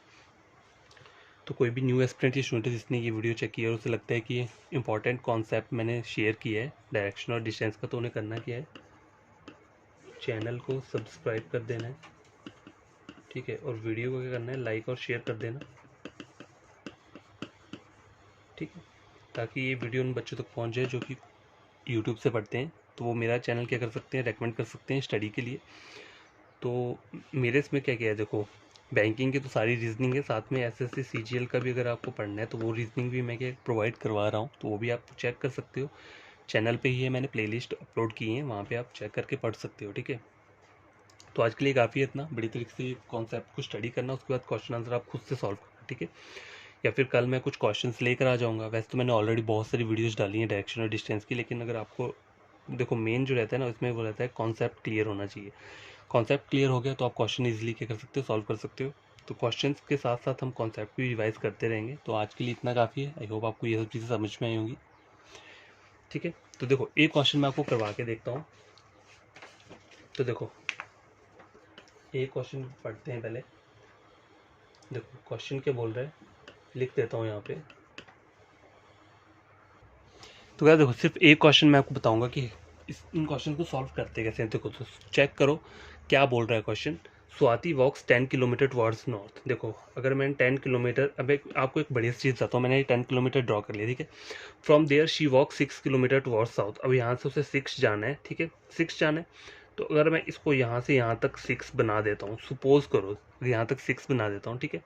तो कोई भी न्यू एस्पिरेंट या स्टूडेंट जिसने ये वीडियो चेक किया और उसे लगता है कि ये इंपॉर्टेंट कॉन्सेप्ट मैंने शेयर किया है डायरेक्शन और डिस्टेंस का, तो उन्हें करना क्या है, चैनल को सब्सक्राइब कर देना है, ठीक है। और वीडियो को क्या करना है, लाइक और शेयर कर देना, ठीक है, ताकि ये वीडियो उन बच्चों तक पहुंच जाए जो कि यूट्यूब से पढ़ते हैं तो वो मेरा चैनल क्या कर सकते हैं, रेकमेंड कर सकते हैं स्टडी के लिए। तो मेरे इसमें क्या क्या है, देखो बैंकिंग की तो सारी रीजनिंग है, साथ में एसएससी सीजीएल का भी अगर आपको पढ़ना है तो वो रीजनिंग भी मैं क्या प्रोवाइड करवा रहा हूँ, तो वो भी आप चेक कर सकते हो। चैनल पे ही है, मैंने प्लेलिस्ट अपलोड की है, वहाँ पे आप चेक करके पढ़ सकते हो, ठीक है। तो आज के लिए काफ़ी है, इतना बड़ी तरीके से कॉन्सेप्ट को स्टडी करना, उसके बाद क्वेश्चन आंसर आप खुद से सॉल्व करना, ठीक है। या फिर कल मैं कुछ क्वेश्चंस लेकर आ जाऊँगा। वैसे तो मैंने ऑलरेडी बहुत सारी वीडियोज़ डाली हैं डायरेक्शन और डिस्टेंस की, लेकिन अगर आपको देखो मेन जो रहता है ना उसमें वो रहता है कॉन्सेप्ट क्लियर होना चाहिए। कॉन्सेप्ट क्लियर हो गया तो आप क्वेश्चन ईजिली क्या कर सकते हो, सॉल्व कर सकते हो। तो क्वेश्चंस के साथ साथ हम कॉन्सेप्ट भी रिवाइज करते रहेंगे। तो आज के लिए इतना काफ़ी है। आई होप आपको ये सब चीज़ें समझ में आई होंगी, ठीक है। तो देखो एक क्वेश्चन मैं आपको करवा के देखता हूँ। तो देखो एक क्वेश्चन पढ़ते हैं पहले। देखो क्वेश्चन क्या बोल रहा है, लिख देता हूँ यहाँ पे। तो क्या देखो सिर्फ एक क्वेश्चन मैं आपको बताऊंगा कि इन क्वेश्चन को सॉल्व करते कैसे हैं। देखो तो चेक करो क्या बोल रहा है क्वेश्चन। स्वाति वॉक्स 10 किलोमीटर टुवर्ड्स नॉर्थ। देखो अगर मैंने 10 किलोमीटर, अब आपको एक बड़ी चीज़ बताता हूँ, मैंने 10 किलोमीटर ड्रॉ कर लिया, ठीक है। From there she walk 6 kilometre towards south. अब यहाँ से उसे 6 जाना है, ठीक है, 6 जाना है। तो अगर मैं इसको यहाँ से यहाँ तक 6 बना देता हूँ, सपोज करो यहाँ तक 6 बना देता हूँ, ठीक है।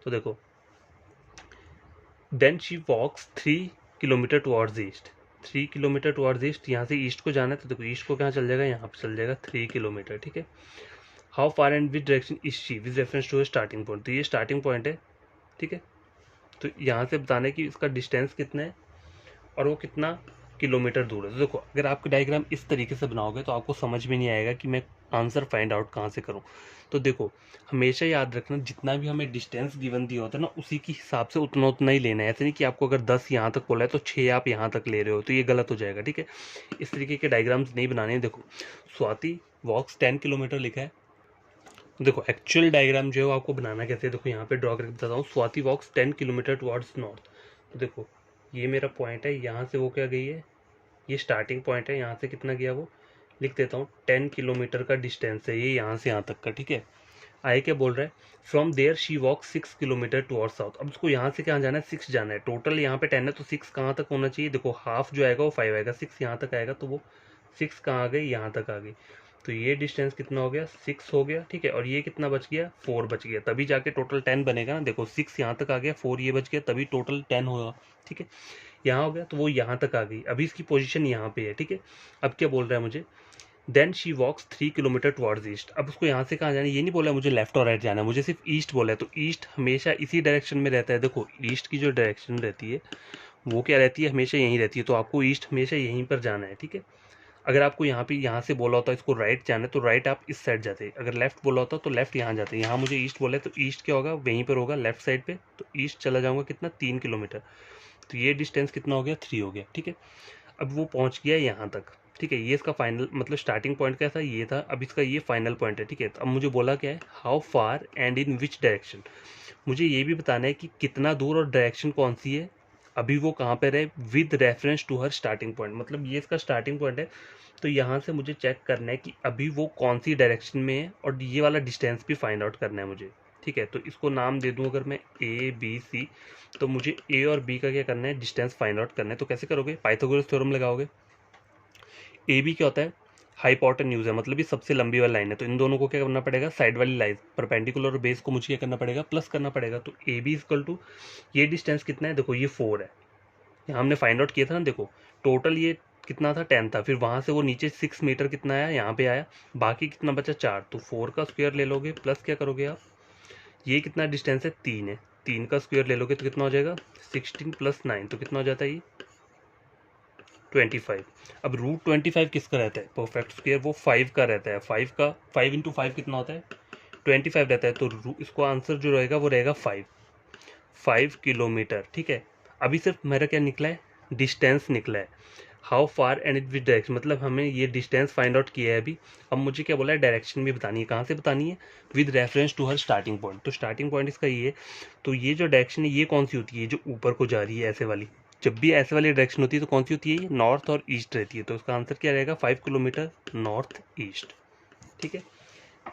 तो देखो then she walks 3 kilometre towards east. 3 kilometre towards east, यहाँ से ईस्ट को जाना है, तो देखो ईस्ट को कहाँ चल जाएगा, यहाँ पे चल जाएगा 3 किलोमीटर, ठीक है। How far and with direction is she with reference to starting point. तो ये स्टार्टिंग पॉइंट है, ठीक है। तो यहाँ से बताना है कि इसका डिस्टेंस कितना है और वो कितना किलोमीटर दूर है। तो देखो अगर आपका डायग्राम इस तरीके से बनाओगे तो आपको समझ में नहीं आएगा कि मैं आंसर फाइंड आउट कहाँ से करूँ। तो देखो हमेशा याद रखना, जितना भी हमें डिस्टेंस गिवन दिया होता है ना उसी के हिसाब से उतना उतना ही लेना है। ऐसे नहीं कि आपको अगर 10 यहाँ तक बोला है तो 6 आप यहाँ तक ले रहे हो, तो ये गलत हो जाएगा, ठीक है। इस तरीके के डायग्राम्स नहीं बनाने हैं। देखो स्वाति वॉक्स 10 किलोमीटर लिखा है। देखो एक्चुअल डायग्राम जो है आपको बनाना कैसे है, देखो यहाँ पे ड्रॉ करके बताता हूँ। स्वाति वॉक्स 10 किलोमीटर टुवर्ड्स नॉर्थ। तो देखो ये मेरा पॉइंट है, यहाँ से वो क्या गई है, ये स्टार्टिंग पॉइंट है, यहाँ से कितना गया वो लिख देता हूँ। 10 किलोमीटर का डिस्टेंस है ये यहाँ से यहाँ तक का, ठीक है। आगे क्या बोल रहा है, from there she walk 6 kilometre towards south. अब उसको यहाँ से कहाँ जाना है, 6 जाना है। टोटल यहाँ पे 10 है तो 6 कहाँ तक होना चाहिए, देखो हाफ जो आएगा वो 5 आएगा, 6 यहाँ तक आएगा तो वो 6 कहाँ आ गई, यहाँ तक आ गई। तो ये डिस्टेंस कितना हो गया, 6 हो गया, ठीक है। और ये कितना बच गया, 4 बच गया, तभी जाके टोटल 10 बनेगा ना। देखो 6 यहाँ तक आ गया, 4 ये बच गया, तभी टोटल 10 होगा, ठीक है। यहाँ हो गया तो वो यहाँ तक आ गई। अभी इसकी पोजीशन यहाँ पे है, ठीक है। अब क्या बोल रहा है मुझे, then she walks 3 kilometre towards east. अब उसको यहाँ से कहाँ जाना है, ये नहीं बोला मुझे लेफ्ट और राइट जाना है, मुझे सिर्फ ईस्ट बोला है। तो ईस्ट हमेशा इसी डायरेक्शन में रहता है। देखो ईस्ट की जो डायरेक्शन रहती है वो क्या रहती है, हमेशा यहीं रहती है। तो आपको ईस्ट हमेशा यहीं पर जाना है, ठीक है। अगर आपको यहाँ से बोला होता है इसको राइट जाना है तो राइट आप इस साइड जाते, अगर लेफ्ट बोला होता तो लेफ्ट यहाँ जाते। यहाँ मुझे ईस्ट बोला है तो ईस्ट क्या होगा, वहीं पर होगा लेफ्ट साइड पे। तो ईस्ट चला जाऊँगा कितना, 3 किलोमीटर। तो ये डिस्टेंस कितना हो गया, 3 हो गया, ठीक है। अब वो पहुंच गया यहाँ तक, ठीक है। ये इसका फाइनल मतलब स्टार्टिंग पॉइंट क्या था, ये था। अब इसका ये फाइनल पॉइंट है, ठीक है। तो अब मुझे बोला क्या है, how far and in which direction. मुझे ये भी बताना है कि कितना दूर और डायरेक्शन कौन सी है, अभी वो कहाँ पर है, with reference to her starting point. मतलब ये इसका स्टार्टिंग पॉइंट है, तो यहाँ से मुझे चेक करना है कि अभी वो कौन सी डायरेक्शन में है, और ये वाला डिस्टेंस भी फाइंड आउट करना है मुझे, ठीक है। तो इसको नाम दे दूँ अगर मैं ए बी सी, तो मुझे ए और बी का क्या करना है, डिस्टेंस फाइंड आउट करना है। तो कैसे करोगे, पाइथागोरस थ्योरम लगाओगे। ए बी क्या होता है, हाइपोटेन्यूज है, मतलब ये सबसे लंबी वाली लाइन है। तो इन दोनों को क्या करना पड़ेगा, साइड वाली लाइन परपेंडिकुलर और बेस को मुझे क्या करना पड़ेगा, प्लस करना पड़ेगा। तो ए बी इक्वल टू, ये डिस्टेंस कितना है, देखो ये 4 है, यहाँ हमने फाइंड आउट किया था ना। देखो टोटल ये कितना था, 10 था, फिर वहाँ से वो नीचे 6 मीटर कितना आया, यहाँ पे आया, बाकी कितना बचा 4। तो 4 का स्क्वायर ले लोगे, प्लस क्या करोगे आप, ये कितना डिस्टेंस है, 3 है, 3 का स्क्वायर ले लोगे तो कितना हो जाएगा, 16 + 9, तो कितना हो जाता है ये 25। अब √25 किसका रहता है, परफेक्ट स्क्वायर वो 5 का रहता है। 5 × 5 कितना होता है, 25 रहता है। तो इसको आंसर जो रहेगा वो रहेगा 5 किलोमीटर, ठीक है। अभी सिर्फ मेरा क्या निकला है, डिस्टेंस निकला है। How far and it with direction, मतलब हमें ये डिस्टेंस फाइंड आउट किया है अभी। अब मुझे क्या बोला है, डायरेक्शन भी बतानी है। कहाँ से बतानी है, with reference to her starting point. तो स्टार्टिंग पॉइंट इसका ये है। तो ये जो डायरेक्शन है ये कौन सी होती है, जो ऊपर को जा रही है ऐसे वाली। जब भी ऐसे वाली डायरेक्शन होती है तो कौन सी होती है, ये नॉर्थ और ईस्ट रहती है। तो इसका आंसर क्या रहेगा, 5 किलोमीटर नॉर्थ ईस्ट, ठीक है।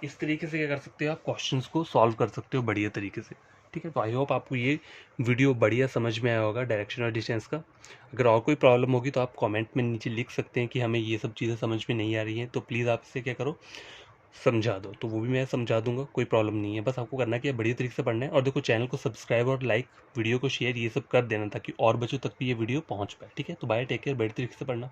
इस तरीके से क्या कर सकते हो आप, क्वेश्चंस को सॉल्व कर सकते हो बढ़िया तरीके से। ठीक है। तो आई होप आपको ये वीडियो बढ़िया समझ में आया होगा डायरेक्शन और डिस्टेंस का। अगर और कोई प्रॉब्लम होगी तो आप कमेंट में नीचे लिख सकते हैं कि हमें ये सब चीज़ें समझ में नहीं आ रही हैं, तो प्लीज़ आप इसे क्या करो, समझा दो, तो वो भी मैं समझा दूंगा, कोई प्रॉब्लम नहीं है। बस आपको करना है कि बढ़िया तरीके से पढ़ना है। और देखो, चैनल को सब्सक्राइब और लाइक, वीडियो को शेयर, ये सब कर देना ताकि और बच्चों तक भी ये वीडियो पहुंच पाए। ठीक है, तो बाय, टेक केयर, बढ़िया तरीके से पढ़ना।